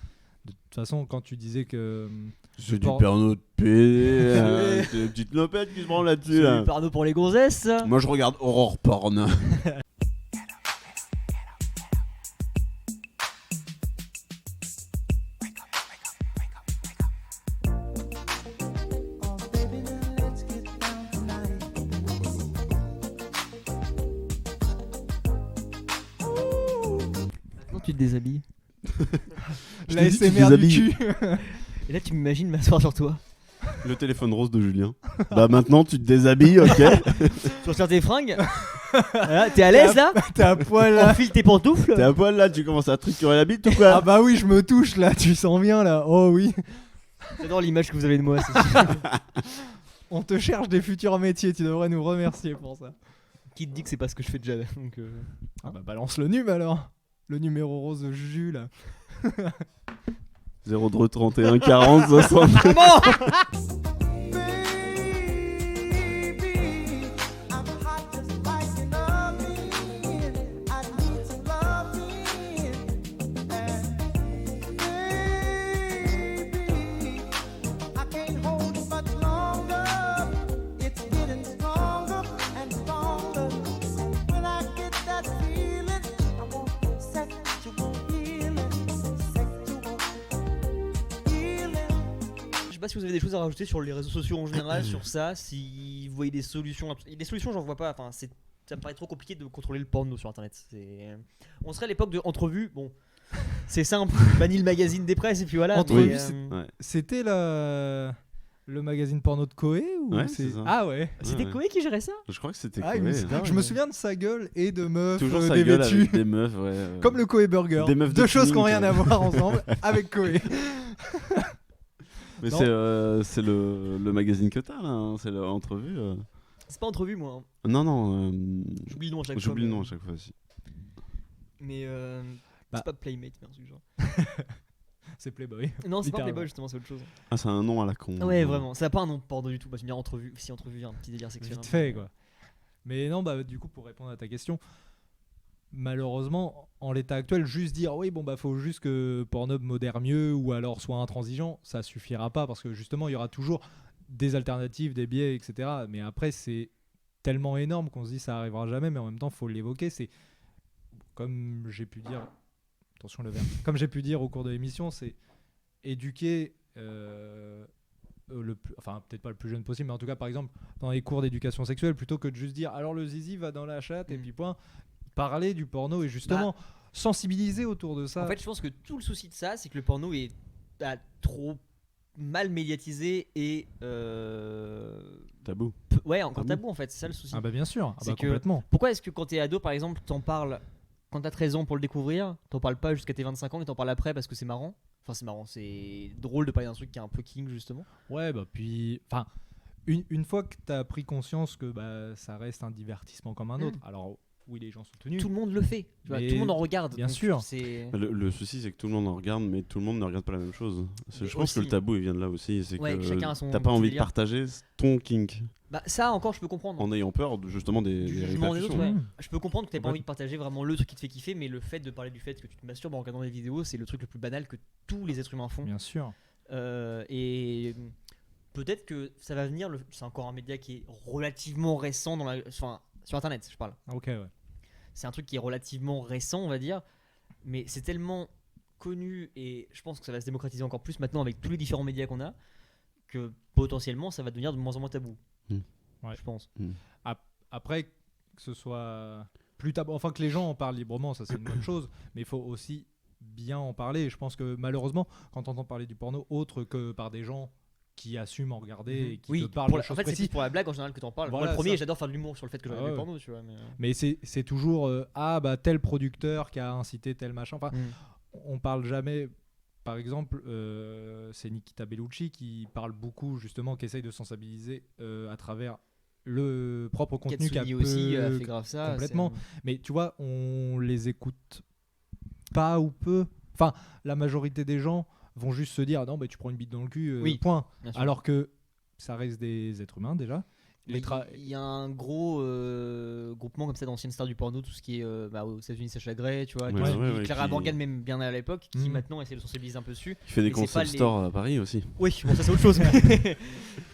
de toute façon, quand tu disais que. C'est du Por- porno de PD, c'est des petites nopettes qui se branlent là-dessus. C'est Là. du porno pour les gonzesses. Moi je regarde horror porn. que tu te déshabilles. Je La t'ai dit, tu SMR du déshabilles. cul. Et là, tu m'imagines m'asseoir sur toi. Le téléphone rose de Julien. Bah maintenant tu te déshabilles, ok. Tu retires tes fringues. Voilà, t'es à l'aise là. T'es à poil là. Enfile tes pantoufles. T'es à poil là, tu commences à triturer la bite ou quoi? Ah bah oui, je me touche là, tu sens bien là. Oh oui. J'adore l'image que vous avez de moi. c'est sûr. On te cherche des futurs métiers, tu devrais nous remercier pour ça. Qui te dit que c'est pas ce que je fais déjà donc, Ah bah balance le num alors. Le numéro rose de Juju là. 02 31 40 60. Je sais pas si vous avez des choses à rajouter sur les réseaux sociaux en général, sur ça, si vous voyez des solutions. Des solutions, j'en vois pas. Enfin, ça me paraît trop compliqué de contrôler le porno sur internet. On serait à l'époque de entrevue. Bon, c'est simple, bannis le magazine des presses et puis voilà. Entrevue, mais, c'est- Ouais. C'était le magazine porno de Koé ou Ouais, c'est ça. Ah ouais. C'était Ouais. Koé qui gérait ça? Je crois que c'était Ah, Koé, mais hein. je me souviens de sa gueule et de meufs Toujours sa gueule dévêtues. avec des meufs, ouais. Comme le Koé Burger. Des meufs Deux de choses qui n'ont tuning, rien à voir ensemble avec Koé. Mais Non. c'est le magazine que t'as là, hein, c'est l'entrevue. C'est pas entrevue, moi. hein. Non, J'oublie le nom à chaque fois. j'oublie le mais- nom à chaque fois aussi. Mais Bah. c'est pas Playmate, mais un truc genre. C'est Playboy. Non, c'est pas Littéralement. Playboy, justement, c'est autre chose. Ah, c'est un nom à la con. Ouais, vraiment. Ça a pas un nom de porno du tout. Bah, je me dis entrevue. Si entrevue, il y a un petit délire sexuel. Vite un peu. fait quoi. Mais non, bah du coup pour répondre à ta question, malheureusement en l'état actuel, juste dire oui bon bah faut juste que Pornhub modère mieux ou alors soit intransigeant, ça suffira pas parce que justement il y aura toujours des alternatives, des biais, etc. Mais après c'est tellement énorme qu'on se dit ça arrivera jamais, mais en même temps faut l'évoquer. C'est comme j'ai pu dire, attention le verbe, comme j'ai pu dire au cours de l'émission, c'est éduquer. Enfin peut-être pas le plus jeune possible, mais en tout cas par exemple dans les cours d'éducation sexuelle, plutôt que de juste dire alors le zizi va dans la chatte et puis point, parler du porno et justement sensibiliser autour de ça. En fait, je pense que tout le souci de ça, c'est que le porno est trop mal médiatisé et Tabou. ouais, encore Tabou. tabou en fait. C'est ça le souci. Ah bah bien sûr, C'est que- complètement. Pourquoi est-ce que quand t'es ado, par exemple, t'en parles quand t'as 13 ans pour le découvrir, t'en parles pas jusqu'à tes 25 ans et t'en parles après parce que c'est marrant? Enfin, c'est marrant, c'est drôle de parler d'un truc qui est un peu king justement. Ouais bah puis enfin une fois que t'as pris conscience que bah ça reste un divertissement comme un autre. Alors oui les gens sont tenus. Tout le monde le fait, tu vois, Mais tout le monde en regarde. bien donc sûr. C'est Le souci, c'est que tout le monde en regarde, mais tout le monde ne regarde pas la même chose. Mais Je pense que aussi. le tabou, il vient de là aussi. C'est Ouais, que chacun a son t'as pas petit envie de délire. partager ton kink bah, ça encore, je peux comprendre. en ayant peur justement des Du jugement des autres, répercussions. ouais. Mmh. Je peux comprendre que t'aies pas Ouais. envie de partager vraiment le truc qui te fait kiffer, mais le fait de parler du fait que tu te masturbes en regardant des vidéos, c'est le truc le plus banal que tous les êtres humains font. Bien sûr. Et peut-être que ça va venir. C'est encore un média qui est relativement récent enfin, sur internet, je parle. Ah, ok ouais. C'est un truc qui est relativement récent, on va dire, mais c'est tellement connu et je pense que ça va se démocratiser encore plus maintenant avec tous les différents médias qu'on a que potentiellement ça va devenir de moins en moins tabou. Ouais. Je pense. Après que ce soit plus tabou, enfin que les gens en parlent librement, ça c'est une bonne chose, mais il faut aussi bien en parler. Je pense que malheureusement, quand on entend parler du porno autre que par des gens qui assument en regarder et qui Oui, te parlent de en choses fait, c'est précises, plus pour la blague en général que t'en parles. Moi, Voilà, le premier, ça. j'adore faire de l'humour sur le fait que je Ah regarde du ouais. porno, tu vois. mais c'est toujours ah bah tel producteur qui a incité tel machin. Enfin, Mm. on parle jamais. Par exemple, c'est Nikita Bellucci qui parle beaucoup justement, qui essaye de sensibiliser à travers le propre contenu qu'a Katsuni aussi a peu- fait grave ça. complètement. Mais tu vois, on les écoute pas ou peu. Enfin, la majorité des gens vont juste se dire non, mais tu prends une bite dans le cul, Oui, point. bien sûr. Alors que ça reste des êtres humains déjà. Mais il y a un gros groupement comme ça d'anciennes stars du porno, tout ce qui est aux États-Unis, Sacha Grey, tu vois, Ouais, tout ce qui- ouais, Clara qui- Morgan, même bien à l'époque, qui Mm. maintenant essaie de sensibiliser un peu dessus. Il fait des Mais c'est pas concept les- stores à Paris aussi. Oui, bon, ça c'est autre chose. mais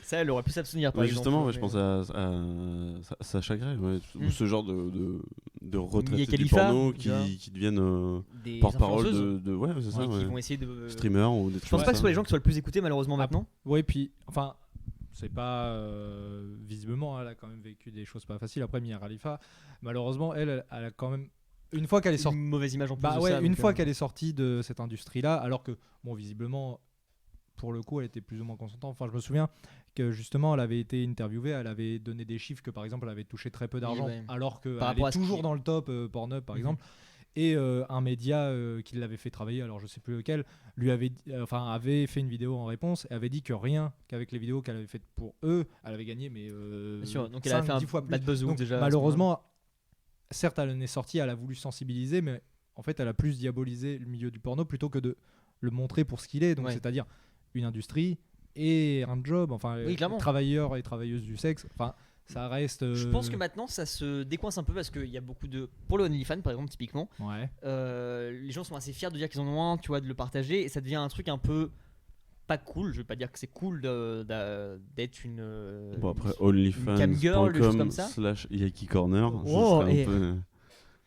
ça, elle aurait pu s'abstenir par Ouais, exemple. justement, ouais, mais- je pense à Sacha Grey, ouais, ou Mm. ce genre de retraités Mia du Khalifa, porno tu vois. qui deviennent Des porte-parole influenceuses, de ouais, c'est ça, qui ouais. vont essayer de. Streamers ou des trucs Je pense comme pas que ce ça. soit les gens qui soient le plus écoutés malheureusement Ah, maintenant. Ouais, puis enfin, c'est pas visiblement, elle a quand même vécu des choses pas faciles. Après, Mia Khalifa, malheureusement, elle a quand même une fois qu'elle est sortie, une mauvaise image en plus bah de ouais, ça. une donc, fois qu'elle est sortie de cette industrie-là, alors que bon, visiblement, pour le coup, elle était plus ou moins consentante. Enfin, je me souviens que justement, elle avait été interviewée, elle avait donné des chiffres que par exemple, elle avait touché très peu d'argent, ouais. alors qu'elle Par rapport à est ce toujours qui- dans le top Pornhub, par Mhm. exemple. Et un média qui l'avait fait travailler, alors je sais plus lequel, lui avait fait une vidéo en réponse et avait dit que rien qu'avec les vidéos qu'elle avait faites pour eux, elle avait gagné, mais Bien sûr, donc elle a fait 10 un fois plus. bad buzz Donc, déjà. à ce malheureusement, certes, elle en est sortie, elle a voulu sensibiliser, mais en fait, elle a plus diabolisé le milieu du porno plutôt que de le montrer pour ce qu'il est. Donc, Ouais. c'est-à-dire une industrie et un job. Enfin, Oui, clairement. travailleurs et travailleuses du sexe. Enfin, ça reste. Je pense que maintenant ça se décoince un peu parce qu'il y a beaucoup de. Pour le OnlyFans par exemple, typiquement, Ouais. les gens sont assez fiers de dire qu'ils en ont un, tu vois, de le partager et ça devient un truc un peu pas cool. Je veux pas dire que c'est cool d'être une. Bon, après, cam girl, des choses comme ça. onlyfans.com/Yaki Corner, ça Oh, serait et-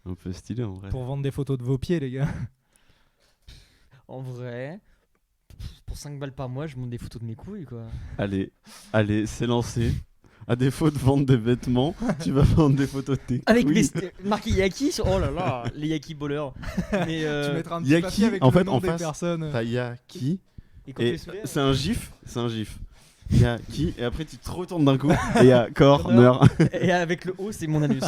un peu stylé en vrai. Pour vendre des photos de vos pieds, les gars. En vrai, pour 5 balles par mois, je monte des photos de mes couilles quoi. Allez, c'est lancé. À défaut de vendre des vêtements, tu vas vendre des photos de tes Avec couilles. marqué Yaki sur. Oh là là, les Yaki ballers. Mais, Tu mettras un petit Yaki, papier avec en le fait, nom en des face, personnes. T'as Yaki. et quand Et tu les soulèves- c'est un gif. Yaki. Et après, tu te retournes d'un coup. Et il y a Corner. Et avec le haut, c'est mon anus.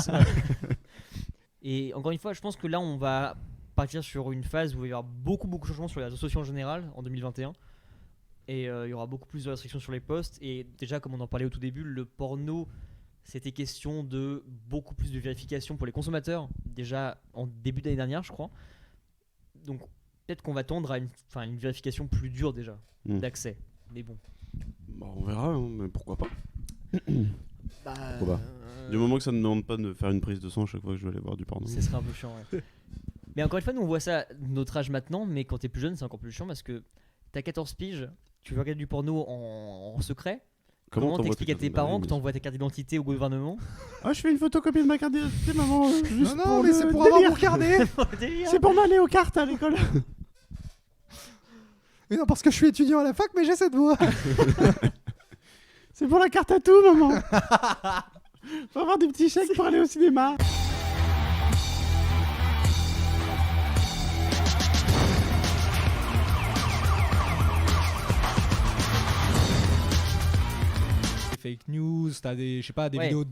Et encore une fois, je pense que là, on va partir sur une phase où il va y avoir beaucoup de changements sur les réseaux sociaux en général en 2021. Et il y aura beaucoup plus de restrictions sur les posts. Et déjà, comme on en parlait au tout début, le porno, c'était question de beaucoup plus de vérification pour les consommateurs. Déjà en début d'année dernière, je crois. Donc peut-être qu'on va tendre à une vérification plus dure déjà d'accès. Mais bon. Bah, on verra, hein, mais pourquoi pas. Bah, Du moment que ça ne me demande pas de faire une prise de sang chaque fois que je vais aller voir du porno. Ce serait un peu chiant, ouais. Mais encore une fois, nous on voit ça à notre âge maintenant, mais quand t'es plus jeune, c'est encore plus chiant parce que t'as 14 piges, tu veux regarder du porno en secret. Comment t'envoies t'expliques à cartes tes d'identité, parents que mais- t'envoies ta carte d'identité au gouvernement? Ah, je fais une photocopie de ma carte d'identité, maman. Juste Non, mais c'est pour avoir mon carnet. C'est pour m'aller aux cartes à l'école. Mais non, parce que je suis étudiant à la fac, mais j'ai cette voix. C'est pour la carte à tout, maman. Faut avoir des petits chèques pour aller au cinéma. Des fake news, t'as des, je sais pas, des Ouais. vidéos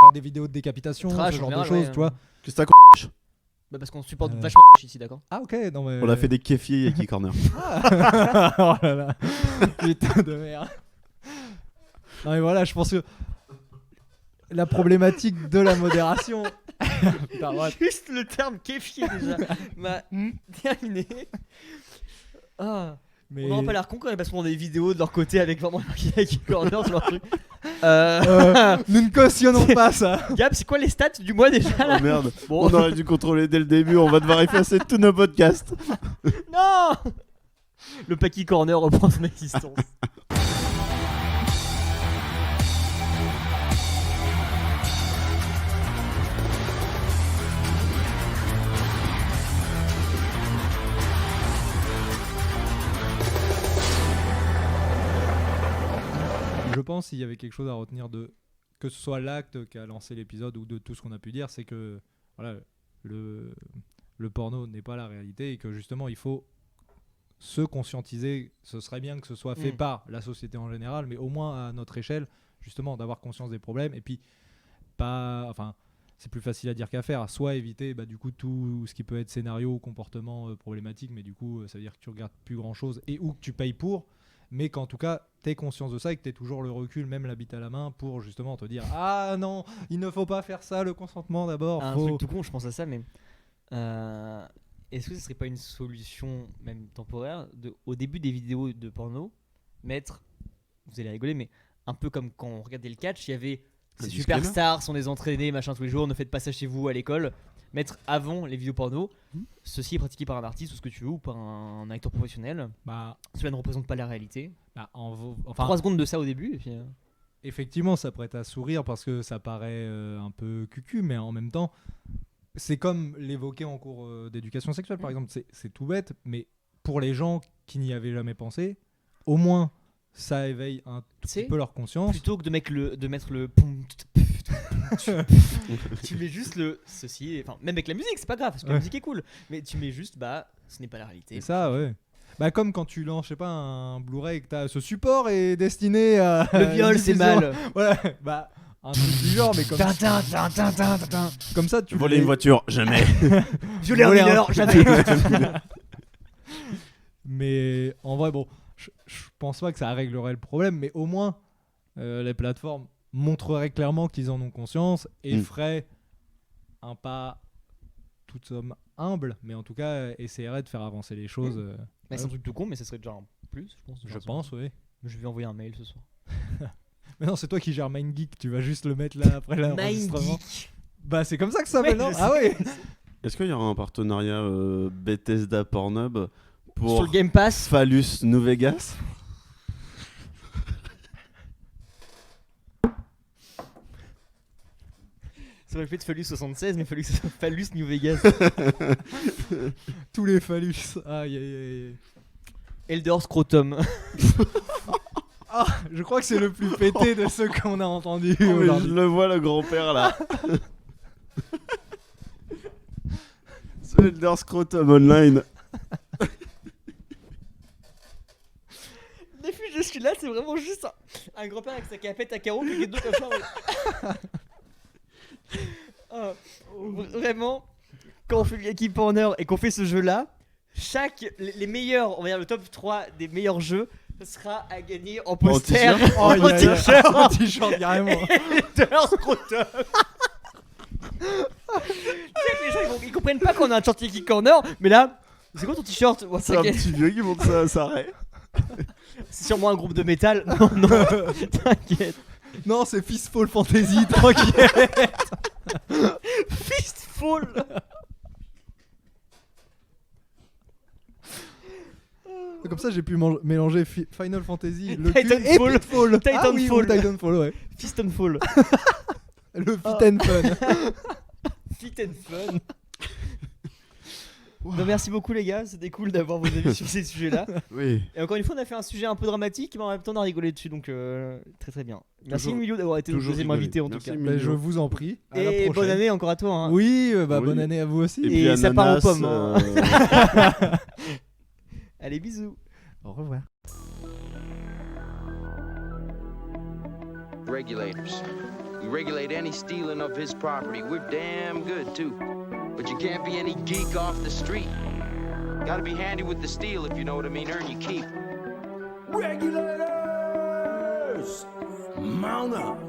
genre des vidéos de décapitation, Trash, ce genre en de général, choses, ouais. tu vois. Qu'est-ce que t'as Bah parce qu'on supporte Euh. vachement ici, d'accord? Ah ok, non mais. On a fait des kéfiers Yaki Corner. Oh là là, putain de merde. Non mais voilà, je pense que la problématique de la modération. Putain, ouais. Juste le terme kéfier déjà m'a terminé. Ah. Mais On n'aura pas l'air con quand même parce qu'on a des vidéos de leur côté avec vraiment Yaki Corner sur leur truc. nous ne cautionnons pas ça. Gab, c'est quoi les stats du mois déjà là? Oh merde. Bon. On aurait dû contrôler dès le début. On va devoir effacer tous nos podcasts. Non. Le Paki Corner reprend son existence. Je pense s'il y avait quelque chose à retenir de que ce soit l'acte qui a lancé l'épisode ou de tout ce qu'on a pu dire, c'est que voilà, le porno n'est pas la réalité et que justement il faut se conscientiser. Ce serait bien que ce soit fait par la société en général, mais au moins à notre échelle, justement d'avoir conscience des problèmes et puis pas, enfin c'est plus facile à dire qu'à faire, soit éviter du coup tout ce qui peut être scénario ou comportement problématique, mais du coup ça veut dire que tu regardes plus grand chose et ou que tu payes pour, mais qu'en tout cas t'aies conscience de ça et que t'aies toujours le recul, même la bite à la main, pour justement te dire ah non, il ne faut pas faire ça, le consentement d'abord. Un faut... truc tout con, je pense à ça, mais est-ce que ce serait pas une solution, même temporaire, au début des vidéos de porno, mettre, vous allez rigoler, mais un peu comme quand on regardait le catch, il y avait ces superstars sont des entraînés, machin tous les jours, ne faites pas ça chez vous à l'école. Mettre avant les vidéos porno, ceci est pratiqué par un artiste ou ce que tu veux, ou par un acteur professionnel. Cela ne représente pas la réalité. Enfin, 3 secondes de ça au début. Et puis, effectivement, ça prête à sourire parce que ça paraît un peu cucu, mais en même temps, c'est comme l'évoquer en cours d'éducation sexuelle, par exemple. C'est tout bête, mais pour les gens qui n'y avaient jamais pensé, au moins ça éveille un tout petit peu leur conscience. Plutôt que de mettre le tu mets juste le ceci, enfin même avec la musique c'est pas grave parce que la Ouais. musique est cool, mais tu mets juste ce n'est pas la réalité. C'est ça, ouais. Bah comme quand tu lances, je sais pas, un Blu-ray et que t'as ce support est destiné à... Le viol c'est diffusion. mal. Voilà, bah un truc du genre, mais comme, Tintin, tintin, tintin, tintin. comme ça tu Voler une voiture, jamais. Violer un Voler un- mineur, jamais. Mais en vrai, bon, je pense pas que ça réglerait le problème, mais au moins les plateformes montreraient clairement qu'ils en ont conscience et feraient un pas, toute somme humble, mais en tout cas essaieraient de faire avancer les choses. Bah, c'est un truc tout con, mais ça serait déjà un plus, je pense. Je pense, oui. Je vais envoyer un mail ce soir. Mais non, c'est toi qui gères MindGeek, tu vas juste le mettre là après l'enregistrement. MindGeek. Bah c'est comme ça que ça s'appelle, Ouais, non? je Ah ouais. Est-ce qu'il y aura un partenariat Bethesda Pornhub pour Sur le Game Pass. Phallus New Vegas? Ça aurait fait de Phallus 76, mais Phallus New Vegas. Tous les phallus. Aïe aïe aïe. Elder Scrotum. Ah, je crois que c'est le plus pété de ceux qu'on a entendus Oh, mais je aujourd'hui. le vois, le grand-père là. C'est Elder Scrotum Online. Les fiches de celui-là, c'est vraiment juste un grand-père avec sa capette à carreaux qui est dos comme ça. Ah, vraiment, quand on fait le Geeky Corner et qu'on fait ce jeu-là, les meilleurs, on va dire le top 3 des meilleurs jeux sera à gagner en poster, t-shirt. en Oh, t-shirt, en t-shirt carrément. Elder Scrotum. Tu sais que les gens ils comprennent pas qu'on a un short Geeky Corner, mais là, c'est quoi ton t-shirt? Ouais, C'est un petit vieux qui monte ça à s'arrête. c'est sûrement un groupe de métal. Non, non, t'inquiète. Non, c'est Fistful Fantasy, tranquille. Fistful. Comme ça, j'ai pu mélanger Final Fantasy, le cul et Titanfall. Pitfall. Ah oui, ou Titanfall. Titanfall, ouais. Fistonfall. Le Fit and Fun. Fit and fun. Bah, merci beaucoup les gars, c'était cool d'avoir vos avis sur ces sujets-là. Oui. Et encore une fois, on a fait un sujet un peu dramatique, mais en même temps, on a rigolé dessus, donc très très bien. Merci Toujours- Emilio d'avoir été notre toujours deuxième rigolé. invité en Merci, tout cas. Emilio. Bah, je vous en prie. À la Et prochaine. bonne année encore à toi. Hein. Oui, Oui. bonne année à vous aussi. Et Et puis ça part en Ananas, pomme, hein. Allez, bisous. Au revoir. Regulators. We regulate any stealing of his property. We're damn good too. But you can't be any geek off the street. Gotta be handy with the steel if you know what I mean. Earn your keep. Regulators! Mount up!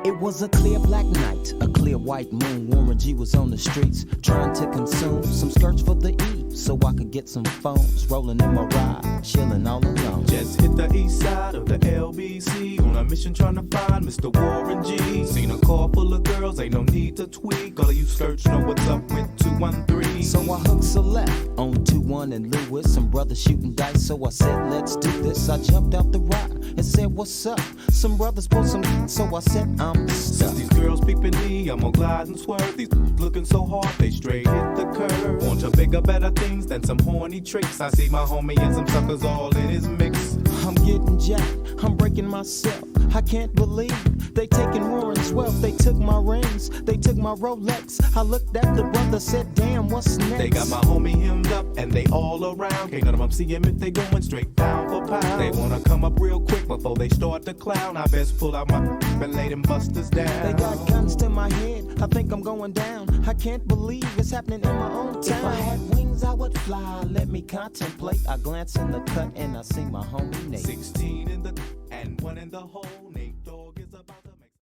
It was a clear black night, a clear white moon. Warren G was on the streets trying to consume some skirts for the E, so I could get some phones. Rolling in my ride, chilling all alone. Just hit the east side of the LBC on a mission trying to find Mr. Warren G. Seen a car full of girls, ain't no need to tweak. All of you skirts know what's up with 213. So I hooked a left on 21 and Lewis. Some brothers shooting dice, so I said, let's do this. I jumped out the ride and said, what's up? Some brothers pulled some, so I said, I'm Since stuck. these girls peeping me, I'm gonna glide and swerve. These looking so hard, they straight hit the curve. Want to bigger, better things than some horny tricks. I see my homie and some suckers all in his mix. I'm getting jacked, I'm breaking myself. I can't believe they taking Warren's wealth. They took my rings, they took my Rolex. I looked at the brother, said, damn, what's next? They got my homie hemmed up and they all around. Can't none of them see him if they going straight pound for pound. They wanna come up real quick before they start to clown. I best pull out my and lay them busters down. They got guns to my head, I think I'm going down. I can't believe it's happening in my own town. If I had wings, I would fly, let me contemplate. I glance in the cut and I see my homie Nate. 16 in the and one in the hole.